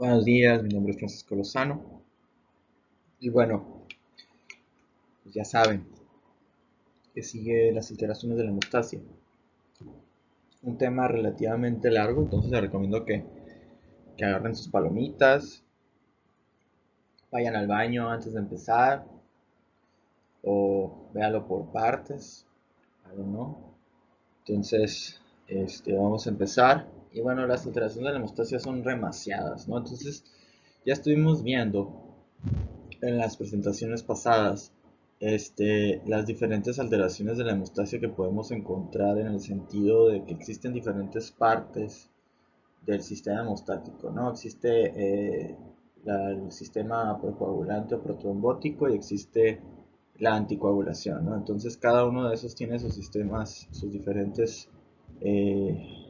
Buenos días, mi nombre es Francisco Lozano y bueno, pues ya saben que sigue las alteraciones de la hemostasia. Un tema relativamente largo, entonces les recomiendo que agarren sus palomitas, vayan al baño antes de empezar o véanlo por partes, I don't know. Entonces, vamos a empezar. Y bueno, las alteraciones de la hemostasia son demasiadas, ¿no? Entonces, ya estuvimos viendo en las presentaciones pasadas las diferentes alteraciones de la hemostasia que podemos encontrar en el sentido de que existen diferentes partes del sistema hemostático, ¿no? Existe el sistema procoagulante o protrombótico y existe la anticoagulación, ¿no? Entonces cada uno de esos tiene sus sistemas, sus diferentes, eh,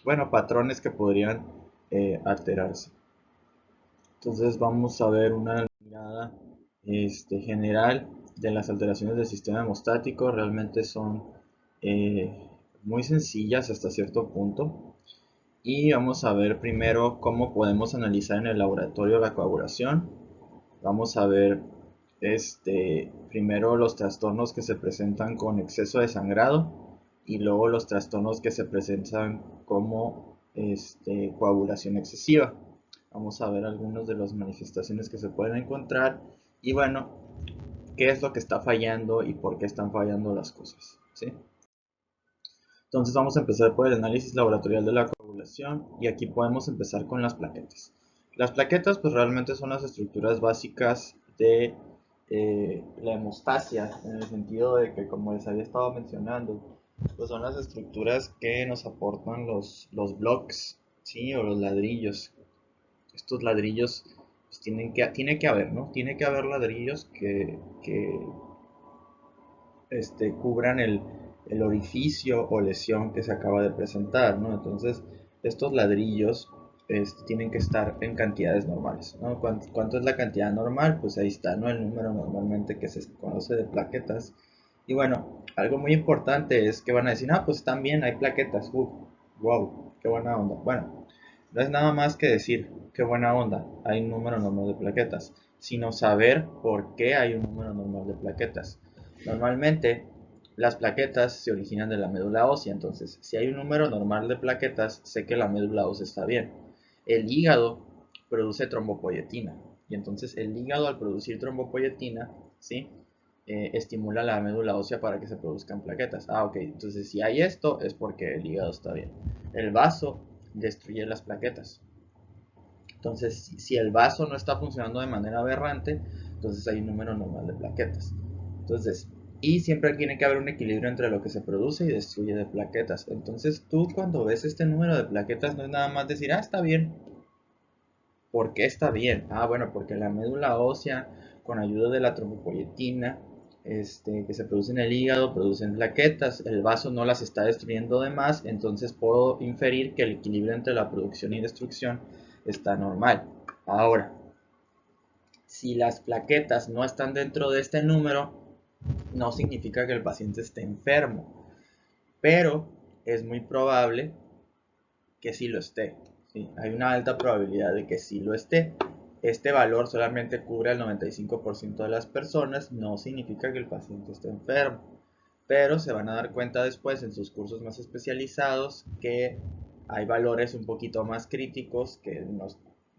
bueno, patrones que podrían alterarse. Entonces vamos a ver una mirada general de las alteraciones del sistema hemostático. Realmente son muy sencillas hasta cierto punto. Y vamos a ver primero cómo podemos analizar en el laboratorio la coagulación. Vamos a ver primero los trastornos que se presentan con exceso de sangrado y luego los trastornos que se presentan como coagulación excesiva. Vamos a ver algunas de las manifestaciones que se pueden encontrar y bueno, qué es lo que está fallando y por qué están fallando las cosas, ¿sí? Entonces vamos a empezar por el análisis laboratorial de la coagulación y aquí podemos empezar con las plaquetas. Las plaquetas pues realmente son las estructuras básicas de la hemostasia, en el sentido de que, como les había estado mencionando, pues son las estructuras que nos aportan los blocks, ¿sí? O los ladrillos. Estos ladrillos pues, tiene que haber, ¿no? Tiene que haber ladrillos que cubran el orificio o lesión que se acaba de presentar, ¿no? Entonces, estos ladrillos tienen que estar en cantidades normales, ¿no? ¿Cuánto es la cantidad normal? Pues ahí está, ¿no? El número normalmente que se conoce de plaquetas. Y bueno, algo muy importante es que van a decir, ah, pues también hay plaquetas, wow, qué buena onda. Bueno, no es nada más que decir, qué buena onda, hay un número normal de plaquetas, sino saber por qué hay un número normal de plaquetas. Normalmente las plaquetas se originan de la médula ósea, entonces si hay un número normal de plaquetas, sé que la médula ósea está bien. El hígado produce trombopoyetina y entonces el hígado al producir trombopoyetina, ¿sí? Estimula la médula ósea para que se produzcan plaquetas. Ah, ok, entonces si hay esto es porque el hígado está bien. El vaso destruye las plaquetas. Entonces, si el vaso no está funcionando de manera aberrante, entonces hay un número normal de plaquetas. Entonces, y siempre tiene que haber un equilibrio entre lo que se produce y destruye de plaquetas. Entonces, tú cuando ves este número de plaquetas no es nada más decir, ah, está bien. ¿Por qué está bien? Ah, bueno, porque la médula ósea, con ayuda de la trombopoyetina, que se produce en el hígado, producen plaquetas, el vaso no las está destruyendo de más, entonces puedo inferir que el equilibrio entre la producción y destrucción está normal. Ahora, si las plaquetas no están dentro de este número, no significa que el paciente esté enfermo, pero es muy probable que sí lo esté. ¿Sí? Hay una alta probabilidad de que sí lo esté. Este valor solamente cubre al 95% de las personas, no significa que el paciente esté enfermo, pero se van a dar cuenta después en sus cursos más especializados que hay valores un poquito más críticos que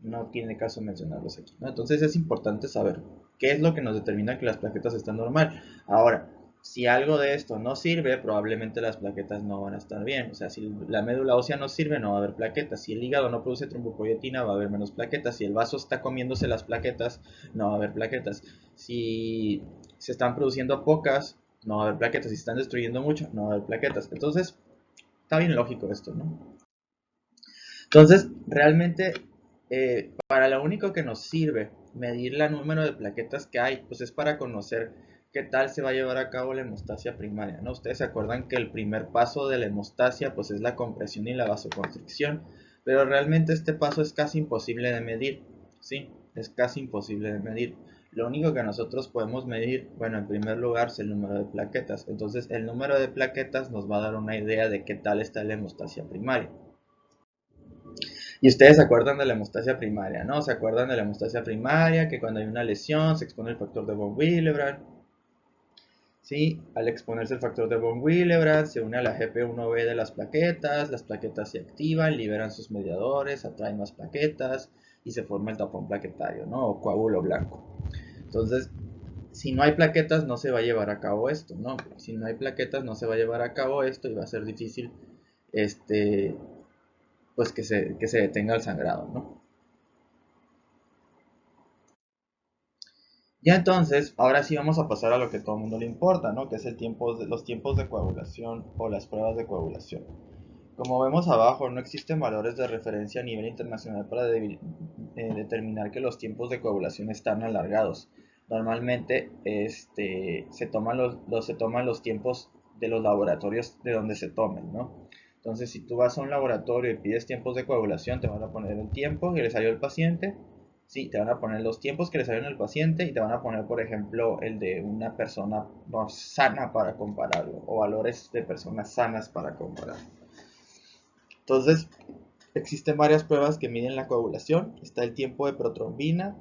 no tiene caso mencionarlos aquí, ¿no? Entonces es importante saber qué es lo que nos determina que las plaquetas están normal. Ahora, si algo de esto no sirve, probablemente las plaquetas no van a estar bien. O sea, si la médula ósea no sirve, no va a haber plaquetas. Si el hígado no produce trombopoyetina, va a haber menos plaquetas. Si el vaso está comiéndose las plaquetas, no va a haber plaquetas. Si se están produciendo pocas, no va a haber plaquetas. Si se están destruyendo mucho, no va a haber plaquetas. Entonces, está bien lógico esto, ¿no? Entonces, realmente, para lo único que nos sirve medir el número de plaquetas que hay, pues es para conocer qué tal se va a llevar a cabo la hemostasia primaria, ¿no? Ustedes se acuerdan que el primer paso de la hemostasia, pues es la compresión y la vasoconstricción, pero realmente este paso es casi imposible de medir, ¿sí? Es casi imposible de medir. Lo único que nosotros podemos medir, bueno, en primer lugar es el número de plaquetas. Entonces, el número de plaquetas nos va a dar una idea de qué tal está la hemostasia primaria. Y ustedes se acuerdan de la hemostasia primaria, ¿no? ¿Se acuerdan de la hemostasia primaria? Que cuando hay una lesión se expone el factor de von Willebrand. ¿Sí? Al exponerse el factor de von Willebrand se une a la GP1B de las plaquetas se activan, liberan sus mediadores, atraen más plaquetas y se forma el tapón plaquetario, ¿no? O coágulo blanco. Entonces, si no hay plaquetas no se va a llevar a cabo esto, ¿no? Si no hay plaquetas no se va a llevar a cabo esto y va a ser difícil, pues que se detenga el sangrado, ¿no? Ya entonces, ahora sí vamos a pasar a lo que a todo el mundo le importa, ¿no? Que es los tiempos de coagulación o las pruebas de coagulación. Como vemos abajo, no existen valores de referencia a nivel internacional para determinar que los tiempos de coagulación están alargados. Normalmente se toman los tiempos de los laboratorios de donde se tomen, ¿no? Entonces, si tú vas a un laboratorio y pides tiempos de coagulación, te van a poner el tiempo que le salió al paciente. Sí, te van a poner los tiempos que le salieron al paciente y te van a poner, por ejemplo, el de una persona no sana para compararlo o valores de personas sanas para compararlo. Entonces, existen varias pruebas que miden la coagulación. Está el tiempo de protrombina,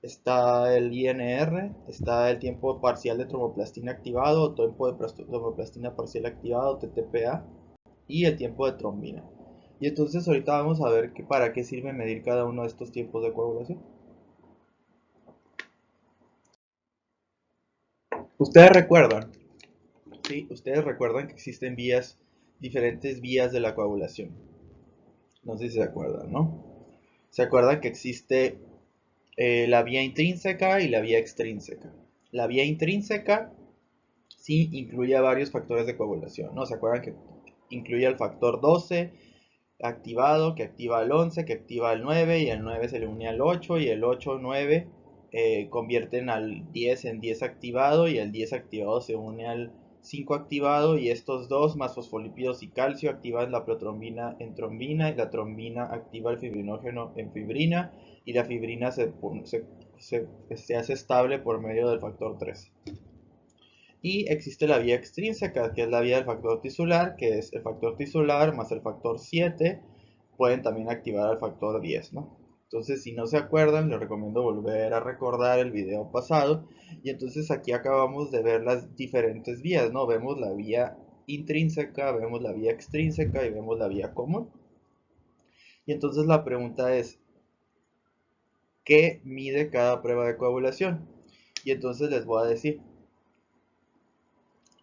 está el INR, está el tiempo parcial de tromboplastina activado, o tiempo de tromboplastina parcial activado, TTPA, y el tiempo de trombina. Y entonces ahorita vamos a ver para qué sirve medir cada uno de estos tiempos de coagulación. Ustedes recuerdan, ¿sí? Ustedes recuerdan que existen diferentes vías de la coagulación. No sé si se acuerdan, ¿no? Se acuerdan que existe la vía intrínseca y la vía extrínseca. La vía intrínseca sí incluye varios factores de coagulación, ¿no? ¿Se acuerdan que incluye el factor 12 activado, que activa el 11, que activa el 9, y el 9 se le une al 8, y el 8, 9 convierten al 10 en 10 activado, y el 10 activado se une al 5 activado, y estos dos más fosfolípidos y calcio activan la protrombina en trombina, y la trombina activa el fibrinógeno en fibrina, y la fibrina se hace estable por medio del factor 3. Y existe la vía extrínseca, que es la vía del factor tisular, que es el factor tisular más el factor 7, pueden también activar al factor 10, ¿no? Entonces, si no se acuerdan, les recomiendo volver a recordar el video pasado. Y entonces aquí acabamos de ver las diferentes vías, ¿no? Vemos la vía intrínseca, vemos la vía extrínseca y vemos la vía común. Y entonces la pregunta es, ¿qué mide cada prueba de coagulación? Y entonces les voy a decir,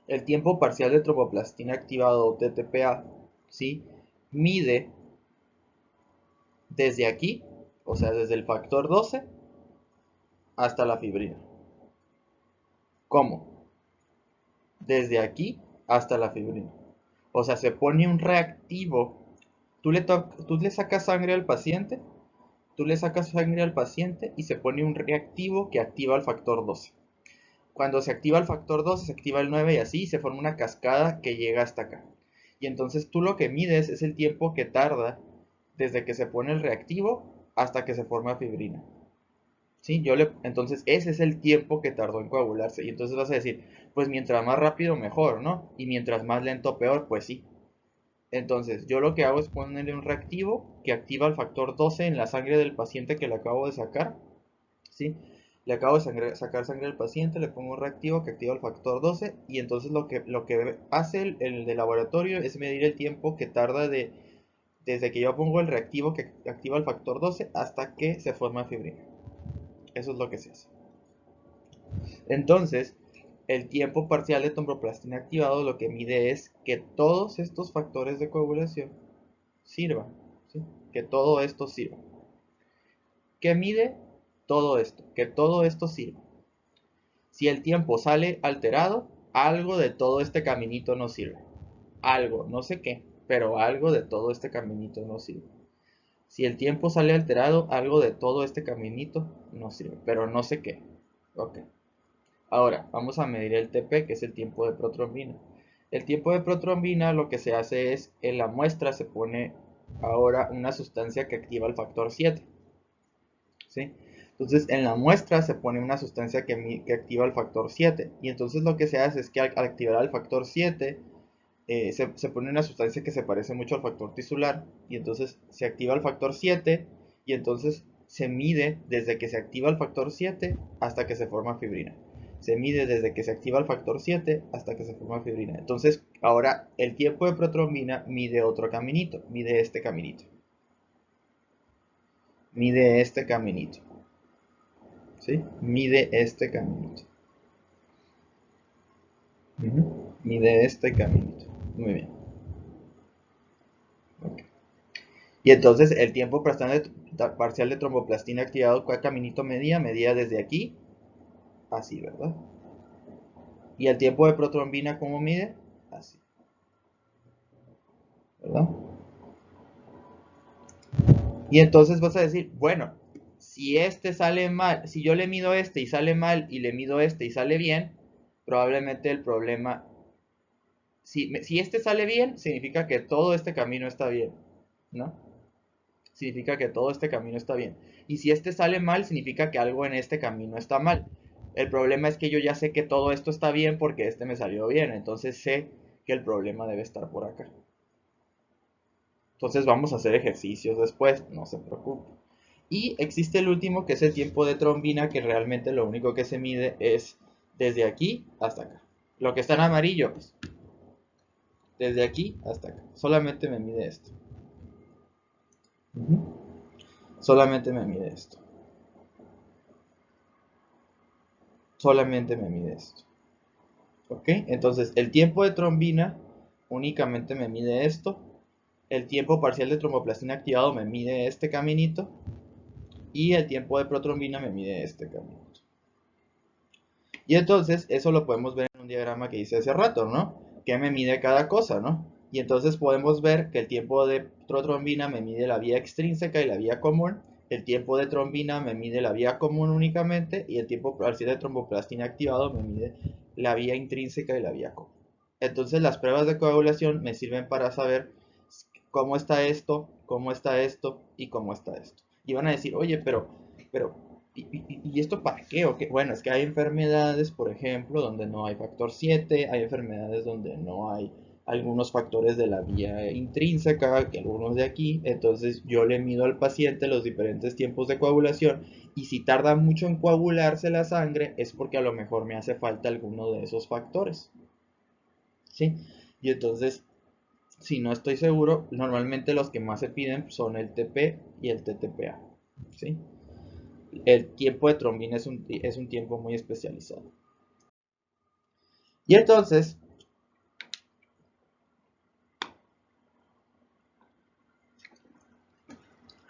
el tiempo parcial de tromboplastina activado o TTPA, ¿sí? Mide desde aquí, o sea, desde el factor 12 hasta la fibrina. ¿Cómo? Desde aquí hasta la fibrina. O sea, se pone un reactivo. Tú le sacas sangre al paciente, y se pone un reactivo que activa el factor 12. Cuando se activa el factor 12, se activa el 9 y así se forma una cascada que llega hasta acá. Y entonces tú lo que mides es el tiempo que tarda desde que se pone el reactivo hasta que se forma fibrina. ¿Sí? Entonces ese es el tiempo que tardó en coagularse. Y entonces vas a decir, pues mientras más rápido mejor, ¿no? Y mientras más lento peor, pues sí. Entonces yo lo que hago es ponerle un reactivo que activa el factor 12 en la sangre del paciente que le acabo de sacar. ¿Sí? Le acabo de sacar sangre al paciente, le pongo un reactivo que activa el factor 12 y entonces lo que hace el de laboratorio es medir el tiempo que tarda desde que yo pongo el reactivo que activa el factor 12 hasta que se forma fibrina. Eso es lo que se hace. Entonces, el tiempo parcial de tromboplastina activado lo que mide es que todos estos factores de coagulación sirvan, ¿sí? Que todo esto sirva. ¿Qué mide todo esto? Que todo esto sirva. Si el tiempo sale alterado, algo de todo este caminito no sirve. Algo, no sé qué, pero algo de todo este caminito no sirve. Si el tiempo sale alterado, algo de todo este caminito no sirve, pero no sé qué. Ok. Ahora, vamos a medir el TP, que es el tiempo de protrombina. El tiempo de protrombina lo que se hace es, en la muestra se pone ahora una sustancia que activa el factor 7. ¿Sí? Entonces, en la muestra se pone una sustancia que activa el factor 7. Y entonces lo que se hace es que al activar el factor 7, se pone una sustancia que se parece mucho al factor tisular y entonces se activa el factor 7 y entonces se mide desde que se activa el factor 7 hasta que se forma fibrina. Se mide desde que se activa el factor 7 hasta que se forma fibrina. Entonces, ahora el tiempo de protrombina mide otro caminito, mide este caminito. Mide este caminito. ¿Sí? Mide este caminito. Mide este caminito. Muy bien. Okay. Y entonces el tiempo parcial de tromboplastina activado, ¿cuál caminito medía? Medía desde aquí, así, ¿verdad? Y el tiempo de protrombina, ¿cómo mide? Así, ¿verdad? Y entonces vas a decir, bueno, si este sale mal, si yo le mido este y sale mal y le mido este y sale bien, probablemente el problema, si este sale bien, significa que todo este camino está bien, ¿no? Significa que todo este camino está bien. Y si este sale mal, significa que algo en este camino está mal. El problema es que yo ya sé que todo esto está bien porque este me salió bien, entonces sé que el problema debe estar por acá. Entonces vamos a hacer ejercicios después, no se preocupe. Y existe el último, que es el tiempo de trombina, que realmente lo único que se mide es desde aquí hasta acá. Lo que está en amarillo, pues, desde aquí hasta acá. Solamente me mide esto. Solamente me mide esto. Solamente me mide esto. ¿Ok? Entonces, el tiempo de trombina únicamente me mide esto. El tiempo parcial de tromboplastina activado me mide este caminito. Y el tiempo de protrombina me mide este caminito. Y entonces, eso lo podemos ver en un diagrama que hice hace rato, ¿no? Que me mide cada cosa, ¿no? Y entonces podemos ver que el tiempo de protrombina me mide la vía extrínseca y la vía común. El tiempo de trombina me mide la vía común únicamente. Y el tiempo parcial de tromboplastina activado me mide la vía intrínseca y la vía común. Entonces las pruebas de coagulación me sirven para saber cómo está esto y cómo está esto. Y van a decir, oye, pero ¿y esto para qué? ¿O qué? Bueno, es que hay enfermedades, por ejemplo, donde no hay factor 7, hay enfermedades donde no hay algunos factores de la vía intrínseca, que algunos de aquí, entonces yo le mido al paciente los diferentes tiempos de coagulación y si tarda mucho en coagularse la sangre es porque a lo mejor me hace falta alguno de esos factores. ¿Sí? Y entonces, si no estoy seguro, normalmente los que más se piden son el TP y el TTPA. ¿Sí? El tiempo de trombina es un tiempo muy especializado. Y entonces,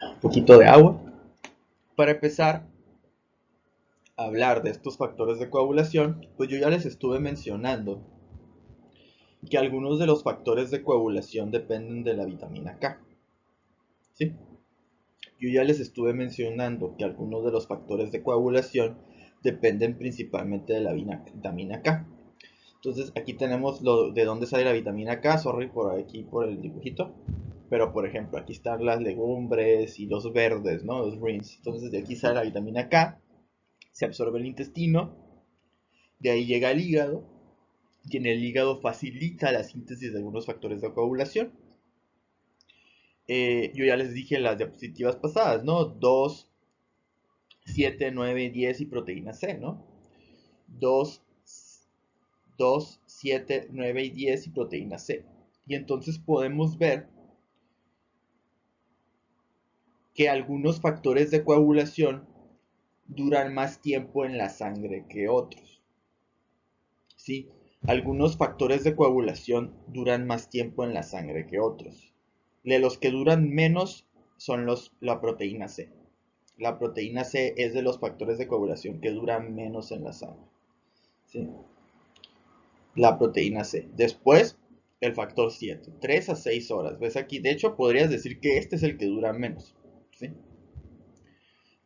un poquito de agua. Para empezar a hablar de estos factores de coagulación, pues yo ya les estuve mencionando que algunos de los factores de coagulación dependen de la vitamina K. ¿Sí? Yo ya les estuve mencionando que algunos de los factores de coagulación dependen principalmente de la vitamina K. Entonces aquí tenemos de dónde sale la vitamina K, sorry por aquí por el dibujito. Pero por ejemplo, aquí están las legumbres y los verdes, ¿no? Los greens. Entonces de aquí sale la vitamina K, se absorbe el intestino, de ahí llega al hígado, y en el hígado facilita la síntesis de algunos factores de coagulación. Yo ya les dije en las diapositivas pasadas, ¿no? 2, 7, 9, 10 y proteína C, ¿no? 2, 2, 7, 9 y 10 y proteína C. Y entonces podemos ver que algunos factores de coagulación duran más tiempo en la sangre que otros. ¿Sí? Algunos factores de coagulación duran más tiempo en la sangre que otros. De los que duran menos son la proteína C. La proteína C es de los factores de coagulación que duran menos en la sangre. ¿Sí? La proteína C. Después, el factor 7. 3 a 6 horas. ¿Ves aquí? De hecho, podrías decir que este es el que dura menos. ¿Sí?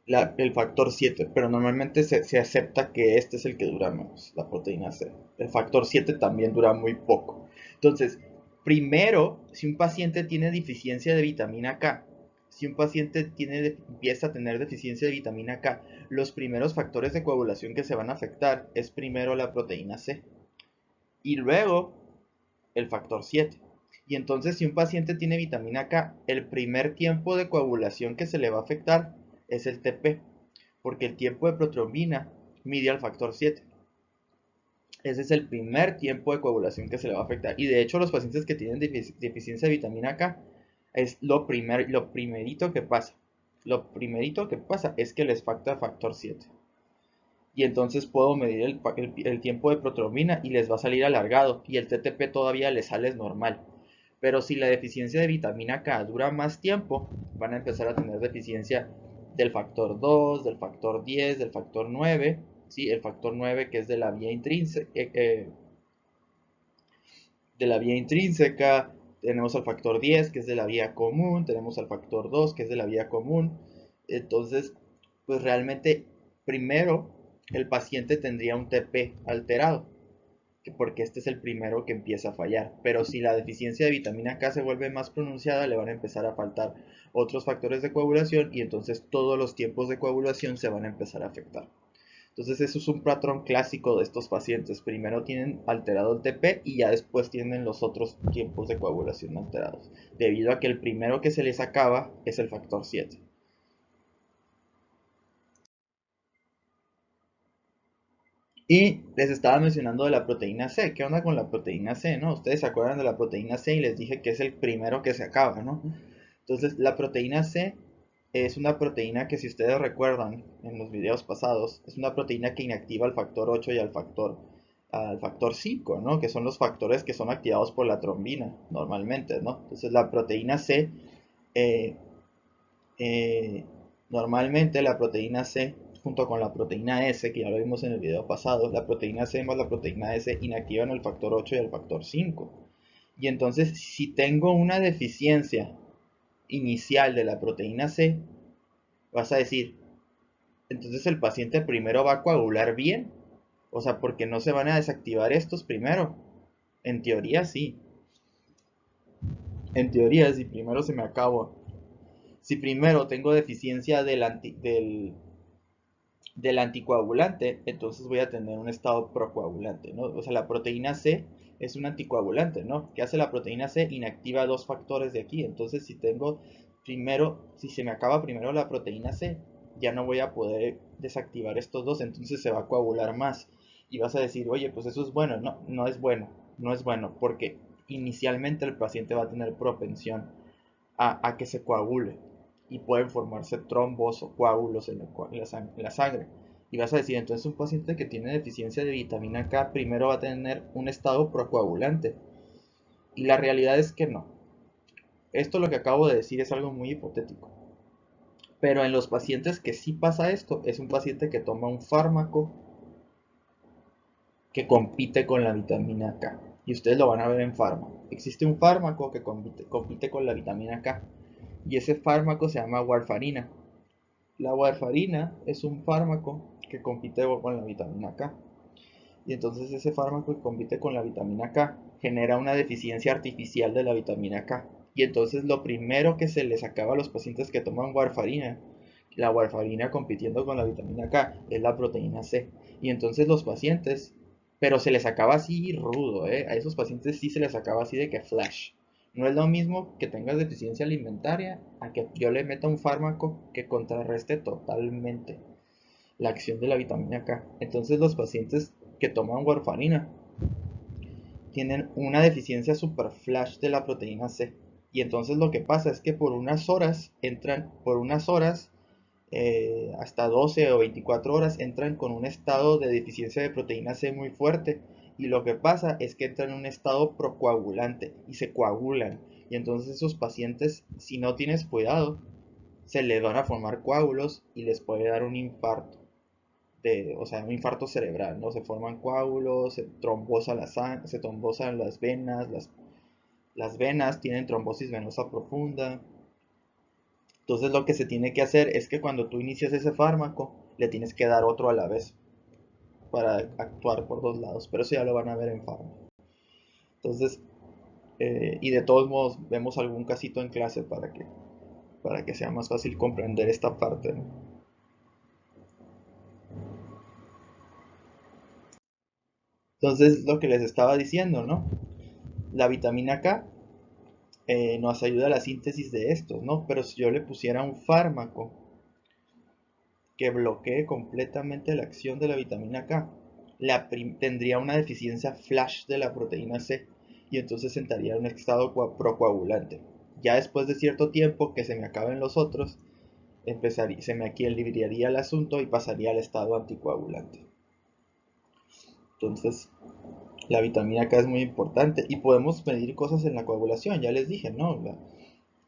El factor 7, pero normalmente se acepta que este es el que dura menos, la proteína C. El factor 7 también dura muy poco. Entonces, primero, si un paciente tiene deficiencia de vitamina K, si un paciente empieza a tener deficiencia de vitamina K, los primeros factores de coagulación que se van a afectar es primero la proteína C. Y luego el factor 7. Y entonces si un paciente tiene vitamina K, el primer tiempo de coagulación que se le va a afectar es el TP, porque el tiempo de protrombina mide al factor 7. Ese es el primer tiempo de coagulación que se le va a afectar. Y de hecho los pacientes que tienen deficiencia de vitamina K es lo primerito que pasa. Lo primerito que pasa es que les falta factor 7. Y entonces puedo medir el tiempo de protrombina y les va a salir alargado y el TTP todavía les sale normal. Pero si la deficiencia de vitamina K dura más tiempo, van a empezar a tener deficiencia del factor 2, del factor 10, del factor 9, ¿sí? El factor 9 que es de la vía intrínseca, tenemos al factor 10 que es de la vía común, tenemos al factor 2 que es de la vía común. Entonces, pues realmente primero el paciente tendría un TP alterado, porque este es el primero que empieza a fallar. Pero si la deficiencia de vitamina K se vuelve más pronunciada, le van a empezar a faltar otros factores de coagulación y entonces todos los tiempos de coagulación se van a empezar a afectar. Entonces eso es un patrón clásico de estos pacientes. Primero tienen alterado el TP y ya después tienen los otros tiempos de coagulación alterados, debido a que el primero que se les acaba es el factor 7. Y les estaba mencionando de la proteína C. ¿Qué onda con la proteína C, no? Ustedes se acuerdan de la proteína C y les dije que es el primero que se acaba, ¿no? Entonces, la proteína C es una proteína que, si ustedes recuerdan en los videos pasados, es una proteína que inactiva al factor 8 y al factor 5, ¿no? Que son los factores que son activados por la trombina normalmente, ¿no? Entonces, la proteína C, eh, eh, normalmente la proteína C junto con la proteína S, que ya lo vimos en el video pasado, la proteína C más la proteína S inactivan el factor 8 y el factor 5. Y entonces, si tengo una deficiencia inicial de la proteína C, vas a decir, entonces el paciente primero va a coagular bien. O sea, porque no se van a desactivar estos primero. En teoría sí. En teoría, si primero se me acaba. Si primero tengo deficiencia del anticoagulante, entonces voy a tener un estado procoagulante, ¿no? O sea, la proteína C es un anticoagulante, ¿no? ¿Qué hace la proteína C? Inactiva dos factores de aquí. Entonces, si se me acaba primero la proteína C, ya no voy a poder desactivar estos dos, entonces se va a coagular más. Y vas a decir, oye, pues eso es bueno. No, no es bueno. No es bueno, porque inicialmente el paciente va a tener propensión a que se coagule y pueden formarse trombos o coágulos en la sangre. Y vas a decir, entonces un paciente que tiene deficiencia de vitamina K primero va a tener un estado procoagulante. Y la realidad es que no. Esto lo que acabo de decir es algo muy hipotético. Pero en los pacientes que sí pasa esto, es un paciente que toma un fármaco que compite con la vitamina K. Y ustedes lo van a ver en fármaco. Existe un fármaco que compite con la vitamina K. Y ese fármaco se llama warfarina. La warfarina es un fármaco que compite con la vitamina K. Y entonces ese fármaco que compite con la vitamina K genera una deficiencia artificial de la vitamina K. Y entonces lo primero que se les acaba a los pacientes que toman warfarina, la warfarina compitiendo con la vitamina K, es la proteína C. Y entonces los pacientes, pero se les acaba así rudo, ¿eh? A esos pacientes sí se les acaba así de que flash. No es lo mismo que tengas deficiencia alimentaria a que yo le meta un fármaco que contrarreste totalmente la acción de la vitamina K. Entonces los pacientes que toman warfarina tienen una deficiencia super flash de la proteína C. Y entonces lo que pasa es que por unas horas, hasta 12 o 24 horas, entran con un estado de deficiencia de proteína C muy fuerte. Y lo que pasa es que entran en un estado procoagulante y se coagulan. Y entonces esos pacientes, si no tienes cuidado, se les van a formar coágulos y les puede dar un infarto. O sea, un infarto cerebral, ¿no? Se forman coágulos, se trombosa la sangre, se trombosan las venas, las venas tienen trombosis venosa profunda. Entonces lo que se tiene que hacer es que cuando tú inicias ese fármaco, le tienes que dar otro a la vez para actuar por dos lados, pero eso ya lo van a ver en fármaco. Entonces, y de todos modos, vemos algún casito en clase para que sea más fácil comprender esta parte, ¿no? Entonces, lo que les estaba diciendo, ¿no? La vitamina K nos ayuda a la síntesis de estos, ¿no? Pero si yo le pusiera un fármaco que bloquee completamente la acción de la vitamina K, tendría una deficiencia flash de la proteína C y entonces entraría en un estado procoagulante. Ya después de cierto tiempo que se me acaben los otros, se me equilibraría el asunto y pasaría al estado anticoagulante. Entonces, la vitamina K es muy importante y podemos medir cosas en la coagulación, ya les dije, ¿no?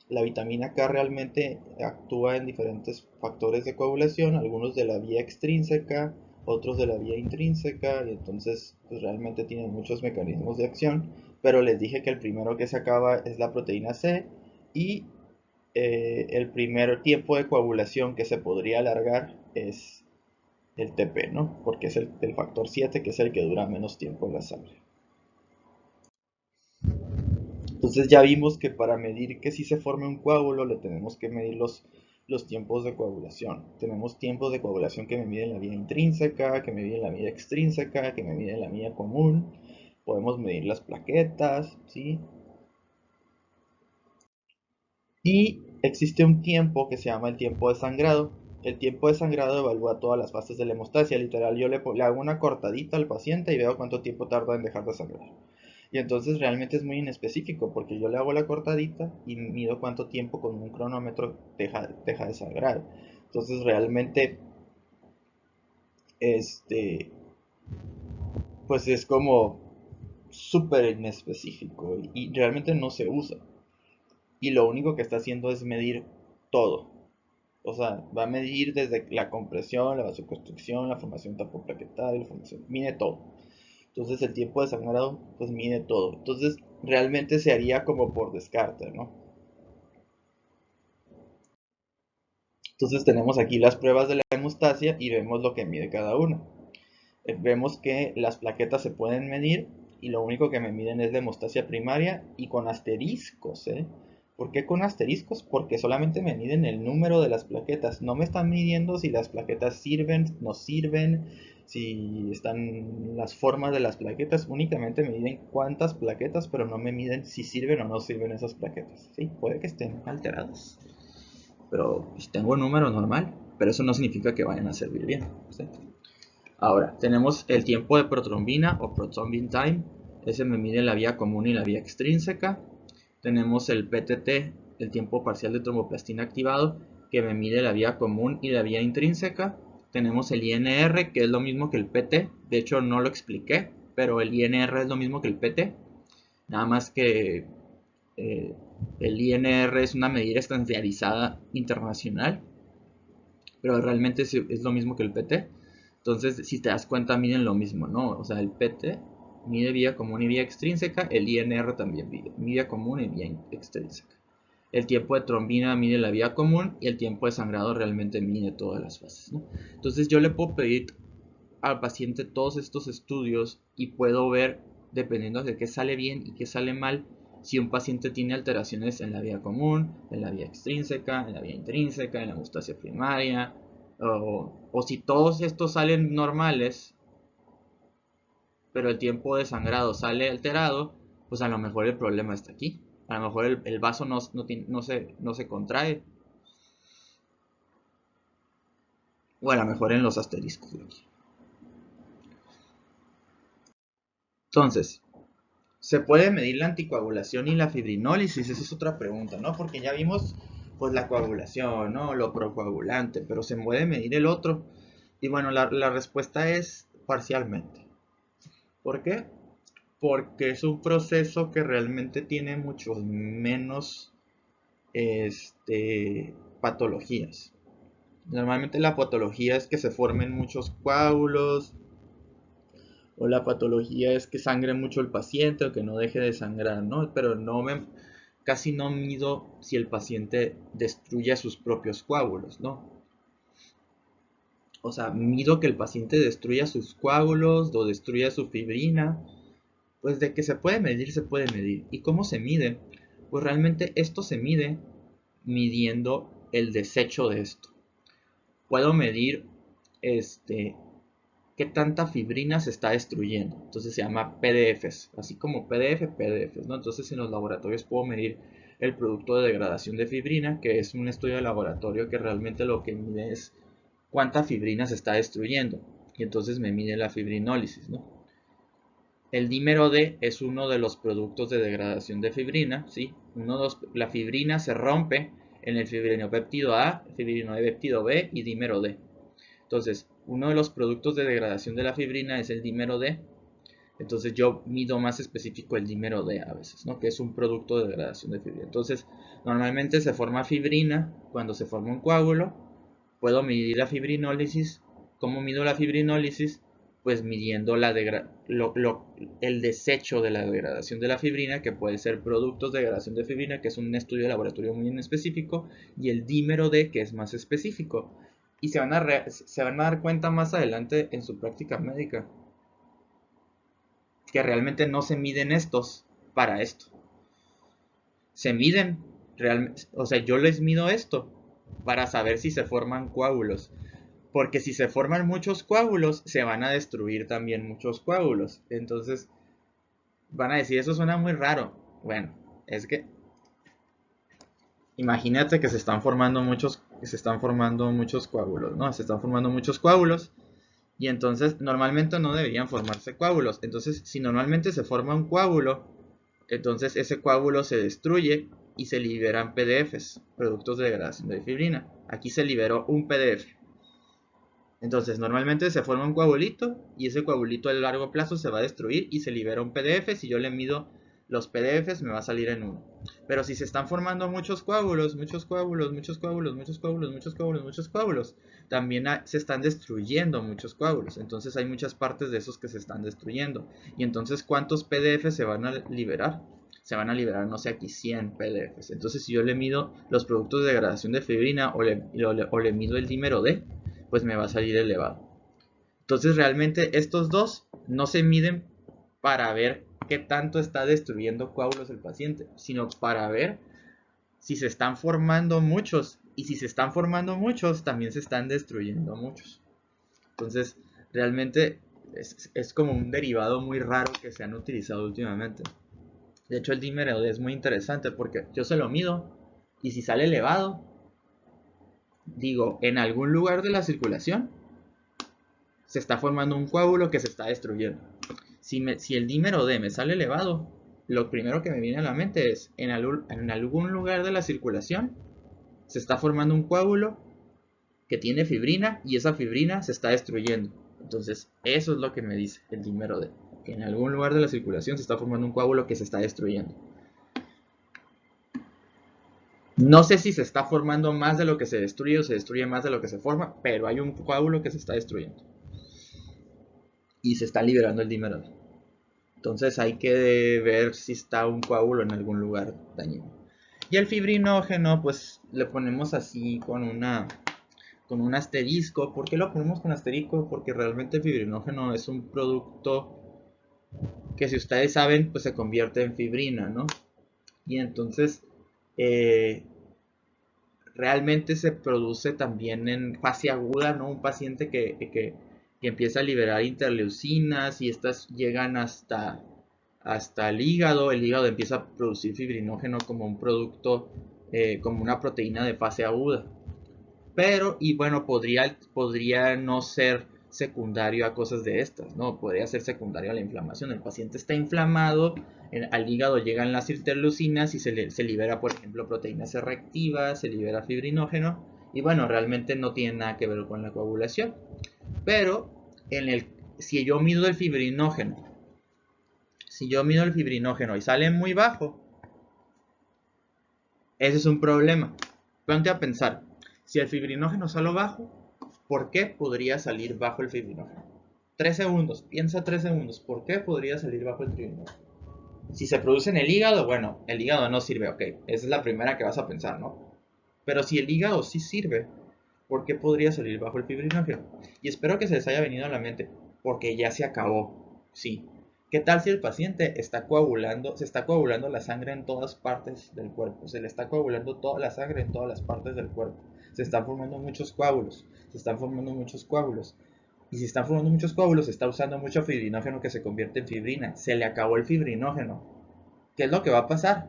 La vitamina K realmente actúa en diferentes factores de coagulación, algunos de la vía extrínseca, otros de la vía intrínseca, y entonces pues, realmente tienen muchos mecanismos de acción, pero les dije que el primero que se acaba es la proteína C y el primer tiempo de coagulación que se podría alargar es el TP, ¿no? Porque es el factor 7 que es el que dura menos tiempo en la sangre. Entonces ya vimos que para medir que si se forme un coágulo le tenemos que medir los tiempos de coagulación. Tenemos tiempos de coagulación que me miden la vía intrínseca, que me miden la vía extrínseca, que me miden la vía común. Podemos medir las plaquetas, ¿sí? Y existe un tiempo que se llama el tiempo de sangrado. El tiempo de sangrado evalúa todas las fases de la hemostasia. Literal, yo le hago una cortadita al paciente y veo cuánto tiempo tarda en dejar de sangrar. Y entonces realmente es muy inespecífico porque yo le hago la cortadita y mido cuánto tiempo con un cronómetro deja de sangrar. Entonces realmente, este, pues es como súper inespecífico y realmente no se usa. Y lo único que está haciendo es medir todo. O sea, va a medir desde la compresión, la vasoconstricción, la formación tapoplaquetal, la formación, mide todo. Entonces el tiempo de sangrado pues mide todo. Entonces realmente se haría como por descarte, ¿no? Entonces tenemos aquí las pruebas de la hemostasia y vemos lo que mide cada una. Vemos que las plaquetas se pueden medir y lo único que me miden es la hemostasia primaria y con asteriscos, ¿eh? ¿Por qué con asteriscos? Porque solamente me miden el número de las plaquetas. No me están midiendo si las plaquetas sirven, no sirven, si están las formas de las plaquetas. Únicamente me miden cuántas plaquetas, pero no me miden si sirven o no sirven esas plaquetas. Sí, puede que estén alteradas, pero pues, tengo un número normal, pero eso no significa que vayan a servir bien, ¿sí? Ahora, tenemos el tiempo de protrombina o prothrombin time. Ese me mide la vía común y la vía extrínseca. Tenemos el PTT, el tiempo parcial de tromboplastina activado, que me mide la vía común y la vía intrínseca. Tenemos el INR, que es lo mismo que el PT. De hecho, no lo expliqué, pero el INR es lo mismo que el PT. Nada más que eh, el INR es una medida estandarizada internacional, pero realmente es lo mismo que el PT. Entonces, si te das cuenta, miden lo mismo, ¿no? O sea, el PT mide vía común y vía extrínseca, el INR también mide vía común y vía extrínseca. El tiempo de trombina mide la vía común y el tiempo de sangrado realmente mide todas las fases, ¿no? Entonces, yo le puedo pedir al paciente todos estos estudios y puedo ver, dependiendo de qué sale bien y qué sale mal, si un paciente tiene alteraciones en la vía común, en la vía extrínseca, en la vía intrínseca, en la hemostasia primaria, o si todos estos salen normales, pero el tiempo de sangrado sale alterado, pues a lo mejor el problema está aquí. A lo mejor el vaso no se contrae, o a lo mejor en los asteriscos de aquí. Entonces, ¿se puede medir la anticoagulación y la fibrinólisis? Esa es otra pregunta, ¿no? Porque ya vimos pues la coagulación, ¿no? Lo procoagulante, pero ¿se puede medir el otro? Y bueno, la respuesta es parcialmente. ¿Por qué? Porque es un proceso que realmente tiene muchos menos patologías. Normalmente la patología es que se formen muchos coágulos, o la patología es que sangre mucho el paciente o que no deje de sangrar, ¿no? Pero casi no mido si el paciente destruye sus propios coágulos, ¿no? O sea, mido que el paciente destruya sus coágulos o destruya su fibrina. Pues de que se puede medir, se puede medir. ¿Y cómo se mide? Pues realmente esto se mide midiendo el desecho de esto. Puedo medir este qué tanta fibrina se está destruyendo. Entonces se llama PDFs, así como PDF, PDFs, ¿no? Entonces en los laboratorios puedo medir el producto de degradación de fibrina, que es un estudio de laboratorio que realmente lo que mide es cuánta fibrina se está destruyendo. Y entonces me mide la fibrinólisis, ¿no? El dímero D es uno de los productos de degradación de fibrina, ¿sí? La fibrina se rompe en el fibrinopéptido A, fibrinopéptido B y dímero D. Entonces, uno de los productos de degradación de la fibrina es el dímero D. Entonces yo mido más específico el dímero D a veces, ¿no? Que es un producto de degradación de fibrina. Entonces, normalmente se forma fibrina cuando se forma un coágulo. Puedo medir la fibrinólisis. ¿Cómo mido la fibrinólisis? Pues midiendo el desecho de la degradación de la fibrina, que puede ser productos de degradación de fibrina, que es un estudio de laboratorio muy específico, y el dímero D, que es más específico. Y se van a dar cuenta más adelante en su práctica médica que realmente no se miden estos para esto. Se miden, o sea, yo les mido esto para saber si se forman coágulos. Porque si se forman muchos coágulos, se van a destruir también muchos coágulos. Entonces, van a decir, eso suena muy raro. Bueno, es que imagínate que se están formando muchos coágulos, ¿no? Se están formando muchos coágulos. Y entonces, normalmente no deberían formarse coágulos. Entonces, si normalmente se forma un coágulo, entonces ese coágulo se destruye y se liberan PDFs, productos de degradación de fibrina. Aquí se liberó un PDF. Entonces, normalmente se forma un coagulito y ese coagulito a largo plazo se va a destruir y se libera un PDF. Si yo le mido los PDFs, me va a salir en 1. Pero si se están formando muchos coágulos, muchos coágulos, muchos coágulos, muchos coágulos, muchos coágulos, muchos coágulos, también se están destruyendo muchos coágulos. Entonces hay muchas partes de esos que se están destruyendo. Y entonces, ¿cuántos PDFs se van a liberar? Se van a liberar, no sé, aquí 100 PDFs. Entonces, si yo le mido los productos de degradación de fibrina o le mido el dímero D, pues me va a salir elevado. Entonces realmente estos dos no se miden para ver qué tanto está destruyendo coágulos el paciente, sino para ver si se están formando muchos. Y si se están formando muchos, también se están destruyendo muchos. Entonces realmente es como un derivado muy raro que se han utilizado últimamente. De hecho el dímero D es muy interesante porque yo se lo mido y si sale elevado, digo, en algún lugar de la circulación se está formando un coágulo que se está destruyendo. Si el dímero D me sale elevado, lo primero que me viene a la mente es, en algún lugar de la circulación se está formando un coágulo que tiene fibrina y esa fibrina se está destruyendo. Entonces, eso es lo que me dice el dímero D, que en algún lugar de la circulación se está formando un coágulo que se está destruyendo. No sé si se está formando más de lo que se destruye o se destruye más de lo que se forma, pero hay un coágulo que se está destruyendo. Y se está liberando el dímero D. Entonces hay que ver si está un coágulo en algún lugar dañino. Y el fibrinógeno, pues le ponemos así con un asterisco. ¿Por qué lo ponemos con asterisco? Porque realmente el fibrinógeno es un producto que, si ustedes saben, pues se convierte en fibrina, ¿no? Y entonces eh, realmente se produce también en fase aguda, ¿no? Un paciente que empieza a liberar interleucinas y estas llegan hasta el hígado empieza a producir fibrinógeno como un producto, como una proteína de fase aguda. Pero, y bueno, podría no ser secundario a cosas de estas, ¿no? Podría ser secundario a la inflamación. El paciente está inflamado, al hígado llegan las interleucinas y se libera, por ejemplo, proteína C reactiva, se libera fibrinógeno, y bueno, realmente no tiene nada que ver con la coagulación. Pero, si yo mido el fibrinógeno, y sale muy bajo, ese es un problema. Ponte a pensar, si el fibrinógeno sale bajo, ¿por qué podría salir bajo el fibrinógeno? 3 segundos, piensa 3 segundos, ¿por qué podría salir bajo el fibrinógeno? Si se produce en el hígado, bueno, el hígado no sirve, ok, esa es la primera que vas a pensar, ¿no? Pero si el hígado sí sirve, ¿por qué podría salir bajo el fibrinógeno? Y espero que se les haya venido a la mente, porque ya se acabó, sí. ¿Qué tal si el paciente se está coagulando la sangre en todas partes del cuerpo? Se le está coagulando toda la sangre en todas las partes del cuerpo. Se están formando muchos coágulos, Y si están formando muchos coágulos, se está usando mucho fibrinógeno que se convierte en fibrina. Se le acabó el fibrinógeno. ¿Qué es lo que va a pasar?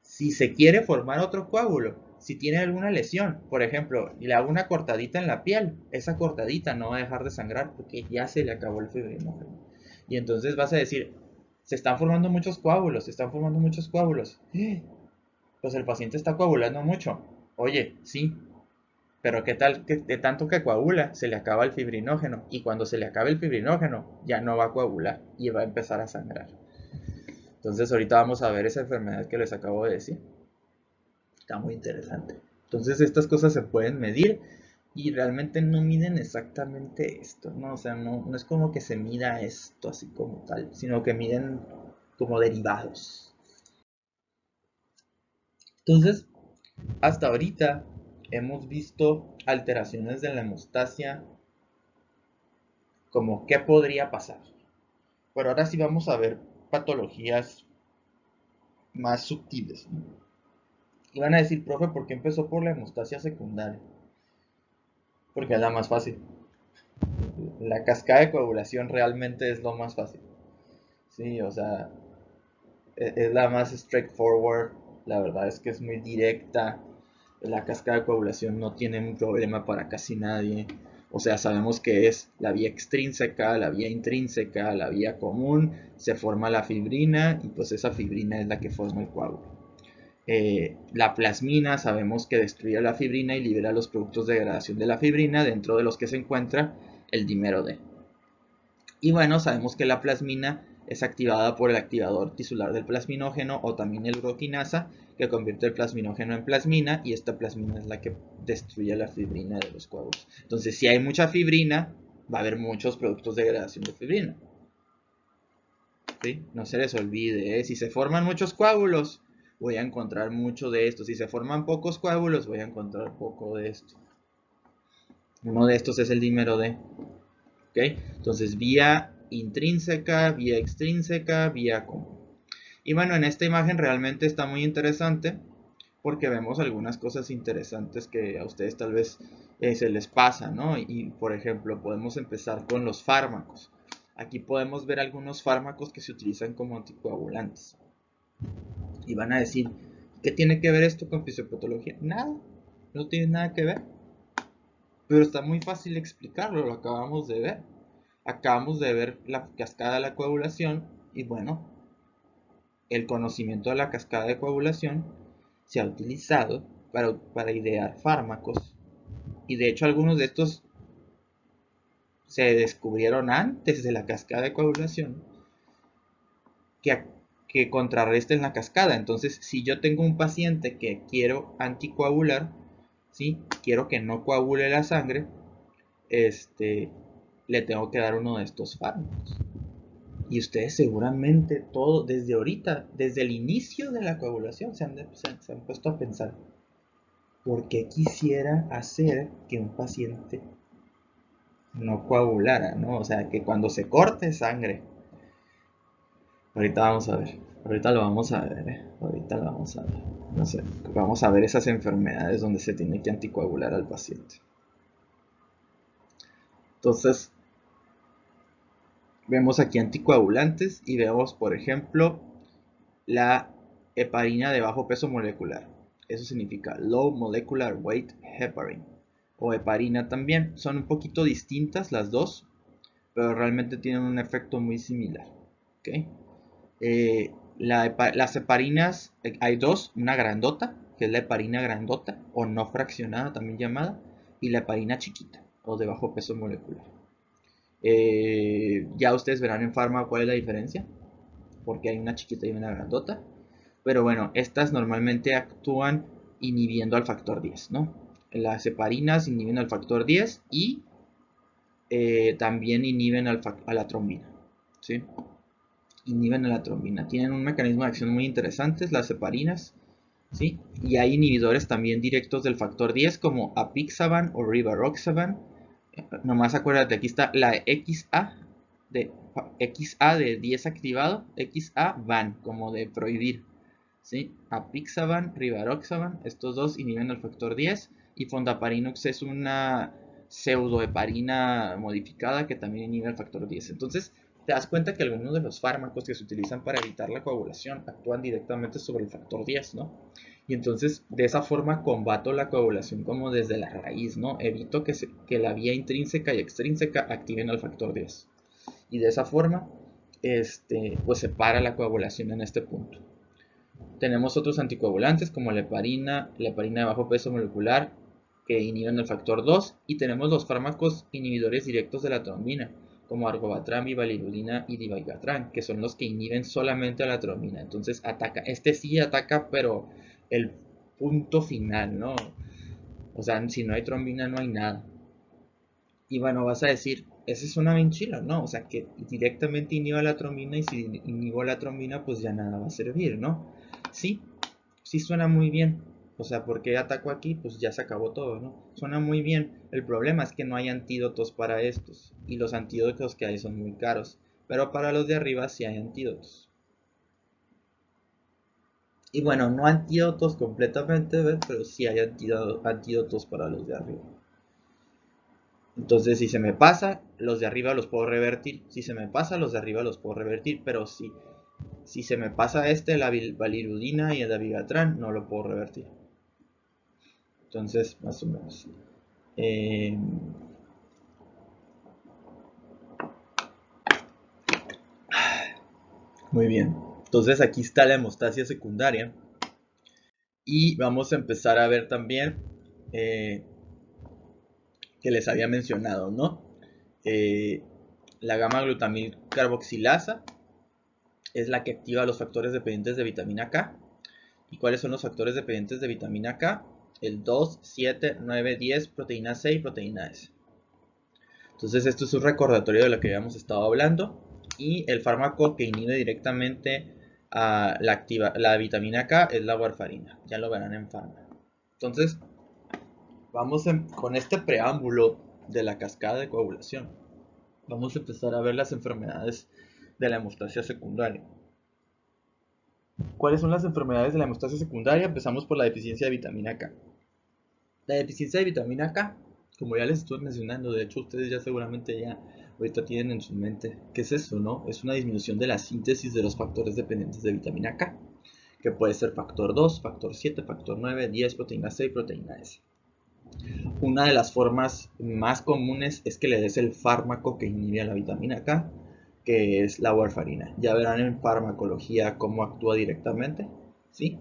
Si se quiere formar otro coágulo, si tiene alguna lesión, por ejemplo, y le hago una cortadita en la piel, esa cortadita no va a dejar de sangrar porque ya se le acabó el fibrinógeno. Y entonces vas a decir, se están formando muchos coágulos, se están formando muchos coágulos. Pues el paciente está coagulando mucho. Oye, sí, pero ¿qué tal que de tanto que coagula se le acaba el fibrinógeno? Y cuando se le acabe el fibrinógeno ya no va a coagular y va a empezar a sangrar. Entonces ahorita vamos a ver esa enfermedad que les acabo de decir. Está muy interesante. Entonces estas cosas se pueden medir y realmente no miden exactamente esto, ¿no? O sea, no es como que se mida esto así como tal, sino que miden como derivados. Entonces, hasta ahorita hemos visto alteraciones de la hemostasia como qué podría pasar. Pero ahora sí vamos a ver patologías más sutiles, ¿no? Y van a decir, profe, ¿por qué empezó por la hemostasia secundaria? Porque es la más fácil. La cascada de coagulación realmente es lo más fácil. Sí, o sea, es la más straightforward. La verdad es que es muy directa. La cascada de coagulación no tiene un problema para casi nadie. O sea, sabemos que es la vía extrínseca, la vía intrínseca, la vía común. Se forma la fibrina y pues esa fibrina es la que forma el coágulo. La plasmina sabemos que destruye la fibrina y libera los productos de degradación de la fibrina, dentro de los que se encuentra el dímero D. Y bueno, sabemos que la plasmina es activada por el activador tisular del plasminógeno o también el uroquinasa, que convierte el plasminógeno en plasmina, y esta plasmina es la que destruye la fibrina de los coágulos. Entonces, si hay mucha fibrina, va a haber muchos productos de degradación de fibrina. ¿Sí? No se les olvide, ¿eh? Si se forman muchos coágulos, voy a encontrar mucho de esto. Si se forman pocos coágulos, voy a encontrar poco de esto. Uno de estos es el dímero D. ¿Okay? Entonces, vía intrínseca, vía extrínseca, vía común. Y bueno, en esta imagen realmente está muy interesante porque vemos algunas cosas interesantes que a ustedes tal vez se les pasa, ¿no? Y por ejemplo, podemos empezar con los fármacos. Aquí podemos ver algunos fármacos que se utilizan como anticoagulantes. Y van a decir, ¿qué tiene que ver esto con fisiopatología? Nada, no tiene nada que ver. Pero está muy fácil explicarlo, lo acabamos de ver. Acabamos de ver la cascada de la coagulación y bueno, el conocimiento de la cascada de coagulación se ha utilizado para idear fármacos y de hecho algunos de estos se descubrieron antes de la cascada de coagulación que contrarresten la cascada. Entonces, si yo tengo un paciente que quiero anticoagular, ¿sí? Quiero que no coagule la sangre, le tengo que dar uno de estos fármacos. Y ustedes seguramente todo, desde ahorita, desde el inicio de la coagulación, se han puesto a pensar, ¿por qué quisiera hacer que un paciente no coagulara, ¿no? O sea, que cuando se corte sangre. Ahorita vamos a ver, ahorita lo vamos a ver, ahorita lo vamos a ver. No sé, vamos a ver esas enfermedades donde se tiene que anticoagular al paciente. Entonces, vemos aquí anticoagulantes y vemos, por ejemplo, la heparina de bajo peso molecular. Eso significa Low Molecular Weight Heparin. O heparina también. Son un poquito distintas las dos, pero realmente tienen un efecto muy similar. ¿Okay? Las heparinas, hay dos, una grandota, que es la heparina grandota, o no fraccionada también llamada, y la heparina chiquita, o de bajo peso molecular. Ya ustedes verán en Pharma cuál es la diferencia, porque hay una chiquita y una grandota. Pero bueno, estas normalmente actúan inhibiendo al factor 10, ¿no? Las heparinas inhiben al factor 10 y también inhiben a la trombina, ¿sí? Inhiben a la trombina. Tienen un mecanismo de acción muy interesante, las heparinas, ¿sí? Y hay inhibidores también directos del factor 10 como apixaban o rivaroxaban. Nomás acuérdate, aquí está la XA de 10 activado, XA van, como de prohibir. ¿Sí? Apixaban, rivaroxaban, estos dos inhiben el factor 10 y fondaparinux es una pseudoheparina modificada que también inhibe el factor 10. Entonces, te das cuenta que algunos de los fármacos que se utilizan para evitar la coagulación actúan directamente sobre el factor 10, ¿no? Y entonces, de esa forma, combato la coagulación como desde la raíz, ¿no? Evito que la vía intrínseca y extrínseca activen al factor 10. Y de esa forma, pues se para la coagulación en este punto. Tenemos otros anticoagulantes como la heparina de bajo peso molecular, que inhiben el factor 2, y tenemos los fármacos inhibidores directos de la trombina, como argobatran, bivalirudina y divagatran, que son los que inhiben solamente a la trombina. Entonces ataca, sí ataca, pero el punto final, ¿no? O sea, si no hay trombina no hay nada. Y bueno, vas a decir, esa es una mentira, ¿no? O sea, que directamente inhiba la trombina, y si inhibo la trombina, pues ya nada va a servir, ¿no? Sí, sí suena muy bien. O sea, porque ataco aquí, pues ya se acabó todo, ¿no? Suena muy bien. El problema es que no hay antídotos para estos. Y los antídotos que hay son muy caros. Pero para los de arriba sí hay antídotos. Y bueno, no antídotos completamente, ¿ves? Pero sí hay antídotos para los de arriba. Entonces, si se me pasa, los de arriba los puedo revertir. Si se me pasa, los de arriba los puedo revertir. Pero si se me pasa la valirudina y el dabigatran, no lo puedo revertir. Entonces, más o menos. Muy bien. Entonces, aquí está la hemostasia secundaria. Y vamos a empezar a ver también que les había mencionado, ¿no? La gamma glutamil carboxilasa es la que activa los factores dependientes de vitamina K. ¿Y cuáles son los factores dependientes de vitamina K? El 2, 7, 9, 10, proteína C y proteína S. Entonces esto es un recordatorio de lo que habíamos estado hablando. Y el fármaco que inhibe directamente a la vitamina K es la warfarina. Ya lo verán en Pharma. Entonces, vamos con este preámbulo de la cascada de coagulación. Vamos a empezar a ver las enfermedades de la hemostasia secundaria. ¿Cuáles son las enfermedades de la hemostasia secundaria? Empezamos por la deficiencia de vitamina K. La deficiencia de vitamina K, como ya les estuve mencionando, de hecho ustedes ya seguramente ya ahorita tienen en su mente qué es eso, ¿no? Es una disminución de la síntesis de los factores dependientes de vitamina K, que puede ser factor 2, factor 7, factor 9, 10, proteína C y proteína S. Una de las formas más comunes es que le des el fármaco que inhibe a la vitamina K, que es la warfarina. Ya verán en farmacología cómo actúa directamente, ¿sí?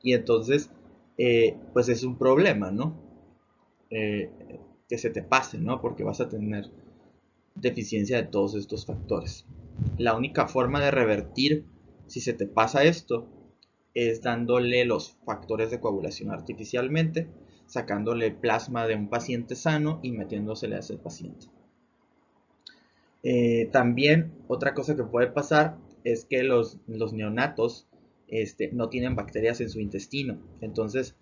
Y entonces, pues es un problema, ¿no? Que se te pase, ¿no? Porque vas a tener deficiencia de todos estos factores. La única forma de revertir si se te pasa esto es dándole los factores de coagulación artificialmente, sacándole plasma de un paciente sano y metiéndosele a ese paciente. También otra cosa que puede pasar es que los neonatos no tienen bacterias en su intestino. Entonces,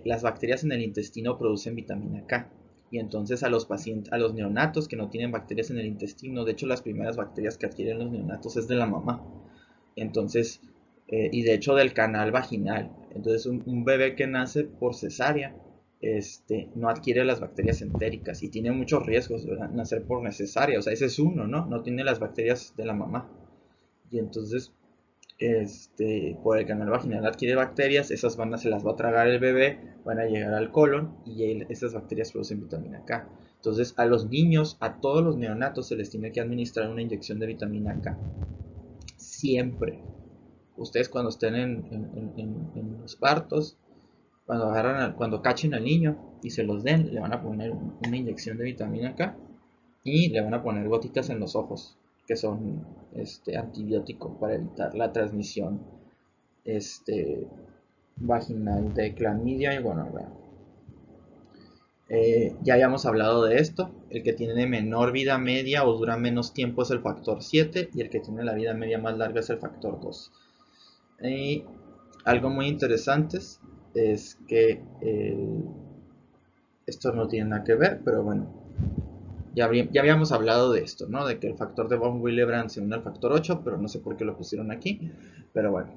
las bacterias en el intestino producen vitamina K. Y entonces a los neonatos que no tienen bacterias en el intestino, de hecho las primeras bacterias que adquieren los neonatos es de la mamá. Entonces, y de hecho del canal vaginal. Entonces un bebé que nace por cesárea no adquiere las bacterias entéricas y tiene muchos riesgos de nacer por cesárea. O sea, ese es uno, ¿no? No tiene las bacterias de la mamá. Y entonces, por el canal vaginal adquiere bacterias, esas se las va a tragar el bebé, van a llegar al colon y esas bacterias producen vitamina K. Entonces, a los niños, a todos los neonatos se les tiene que administrar una inyección de vitamina K. Siempre. Ustedes cuando estén en los partos, cuando cachen al niño y se los den, le van a poner una inyección de vitamina K y le van a poner gotitas en los ojos, que son antibiótico para evitar la transmisión vaginal de clamidia y gonorrea. Ya habíamos hablado de esto. El que tiene menor vida media o dura menos tiempo es el factor 7 y el que tiene la vida media más larga es el factor 2. Y algo muy interesante es que esto no tiene nada que ver, pero bueno, ya habíamos hablado de esto, ¿no? De que el factor de von Willebrand se une al factor 8, pero no sé por qué lo pusieron aquí. Pero bueno,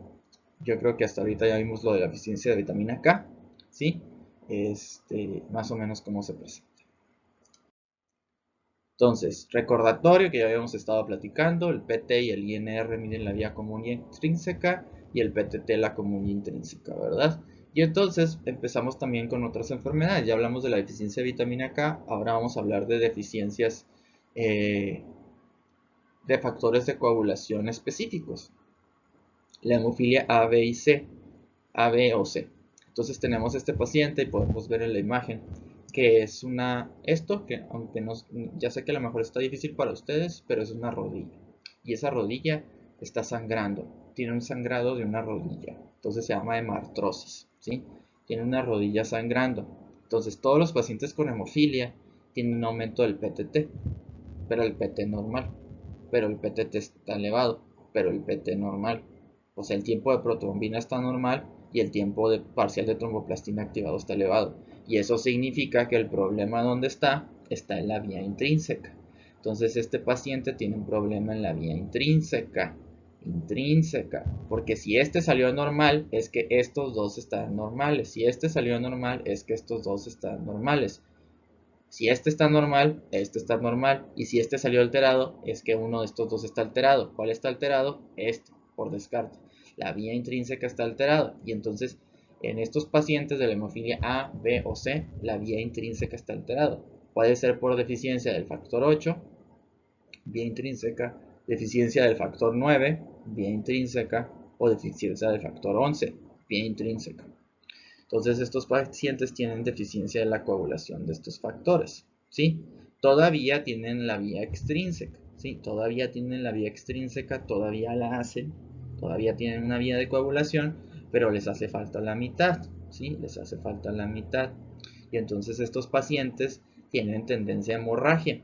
yo creo que hasta ahorita ya vimos lo de la deficiencia de vitamina K, ¿sí? Más o menos cómo se presenta. Entonces, recordatorio que ya habíamos estado platicando, el PT y el INR miden la vía común y extrínseca y el PTT la común y intrínseca, ¿verdad? Y entonces empezamos también con otras enfermedades. Ya hablamos de la deficiencia de vitamina K, ahora vamos a hablar de deficiencias de factores de coagulación específicos. La hemofilia A, B y C, A, B o C. Entonces tenemos este paciente y podemos ver en la imagen que es esto que aunque no, ya sé que a lo mejor está difícil para ustedes, pero es una rodilla. Y esa rodilla está sangrando, tiene un sangrado de una rodilla. Entonces se llama hemartrosis, ¿sí? Tiene una rodilla sangrando. Entonces todos los pacientes con hemofilia tienen un aumento del PTT, pero el PT normal, pero el PTT está elevado, pero el PT normal. O sea, el tiempo de protrombina está normal y el tiempo de parcial de tromboplastina activado está elevado. Y eso significa que el problema donde está en la vía intrínseca. Entonces este paciente tiene un problema en la vía intrínseca. Intrínseca. Porque si este salió normal, es que estos dos están normales. Si este salió normal, es que estos dos están normales. Si este está normal, este está normal. Y si este salió alterado, es que uno de estos dos está alterado. ¿Cuál está alterado? Este, por descarte. La vía intrínseca está alterada. Y entonces, en estos pacientes de la hemofilia A, B o C, la vía intrínseca está alterada. Puede ser por deficiencia del factor 8, vía intrínseca, deficiencia del factor 9, vía intrínseca, o deficiencia del factor 11, vía intrínseca. Entonces estos pacientes tienen deficiencia de la coagulación de estos factores, ¿sí? Todavía tienen la vía extrínseca, ¿sí? Todavía tienen la vía extrínseca, todavía la hacen, todavía tienen una vía de coagulación, pero les hace falta la mitad, ¿sí? Les hace falta la mitad. Y entonces estos pacientes tienen tendencia a hemorragia,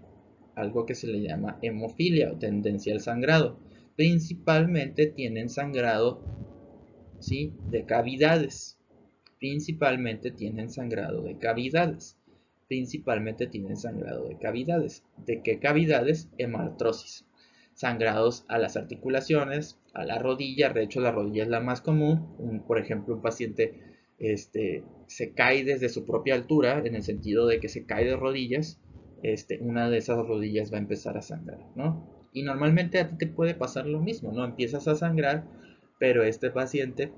algo que se le llama hemofilia o tendencia al sangrado. Principalmente tienen sangrado, ¿sí? De cavidades. Principalmente tienen sangrado de cavidades. Principalmente tienen sangrado de cavidades. ¿De qué cavidades? Hemartrosis. Sangrados a las articulaciones, a la rodilla. De hecho, la rodilla es la más común. Por ejemplo, un paciente se cae desde su propia altura, en el sentido de que se cae de rodillas. Una de esas rodillas va a empezar a sangrar, ¿no? Y normalmente a ti te puede pasar lo mismo, ¿no? Empiezas a sangrar, pero este paciente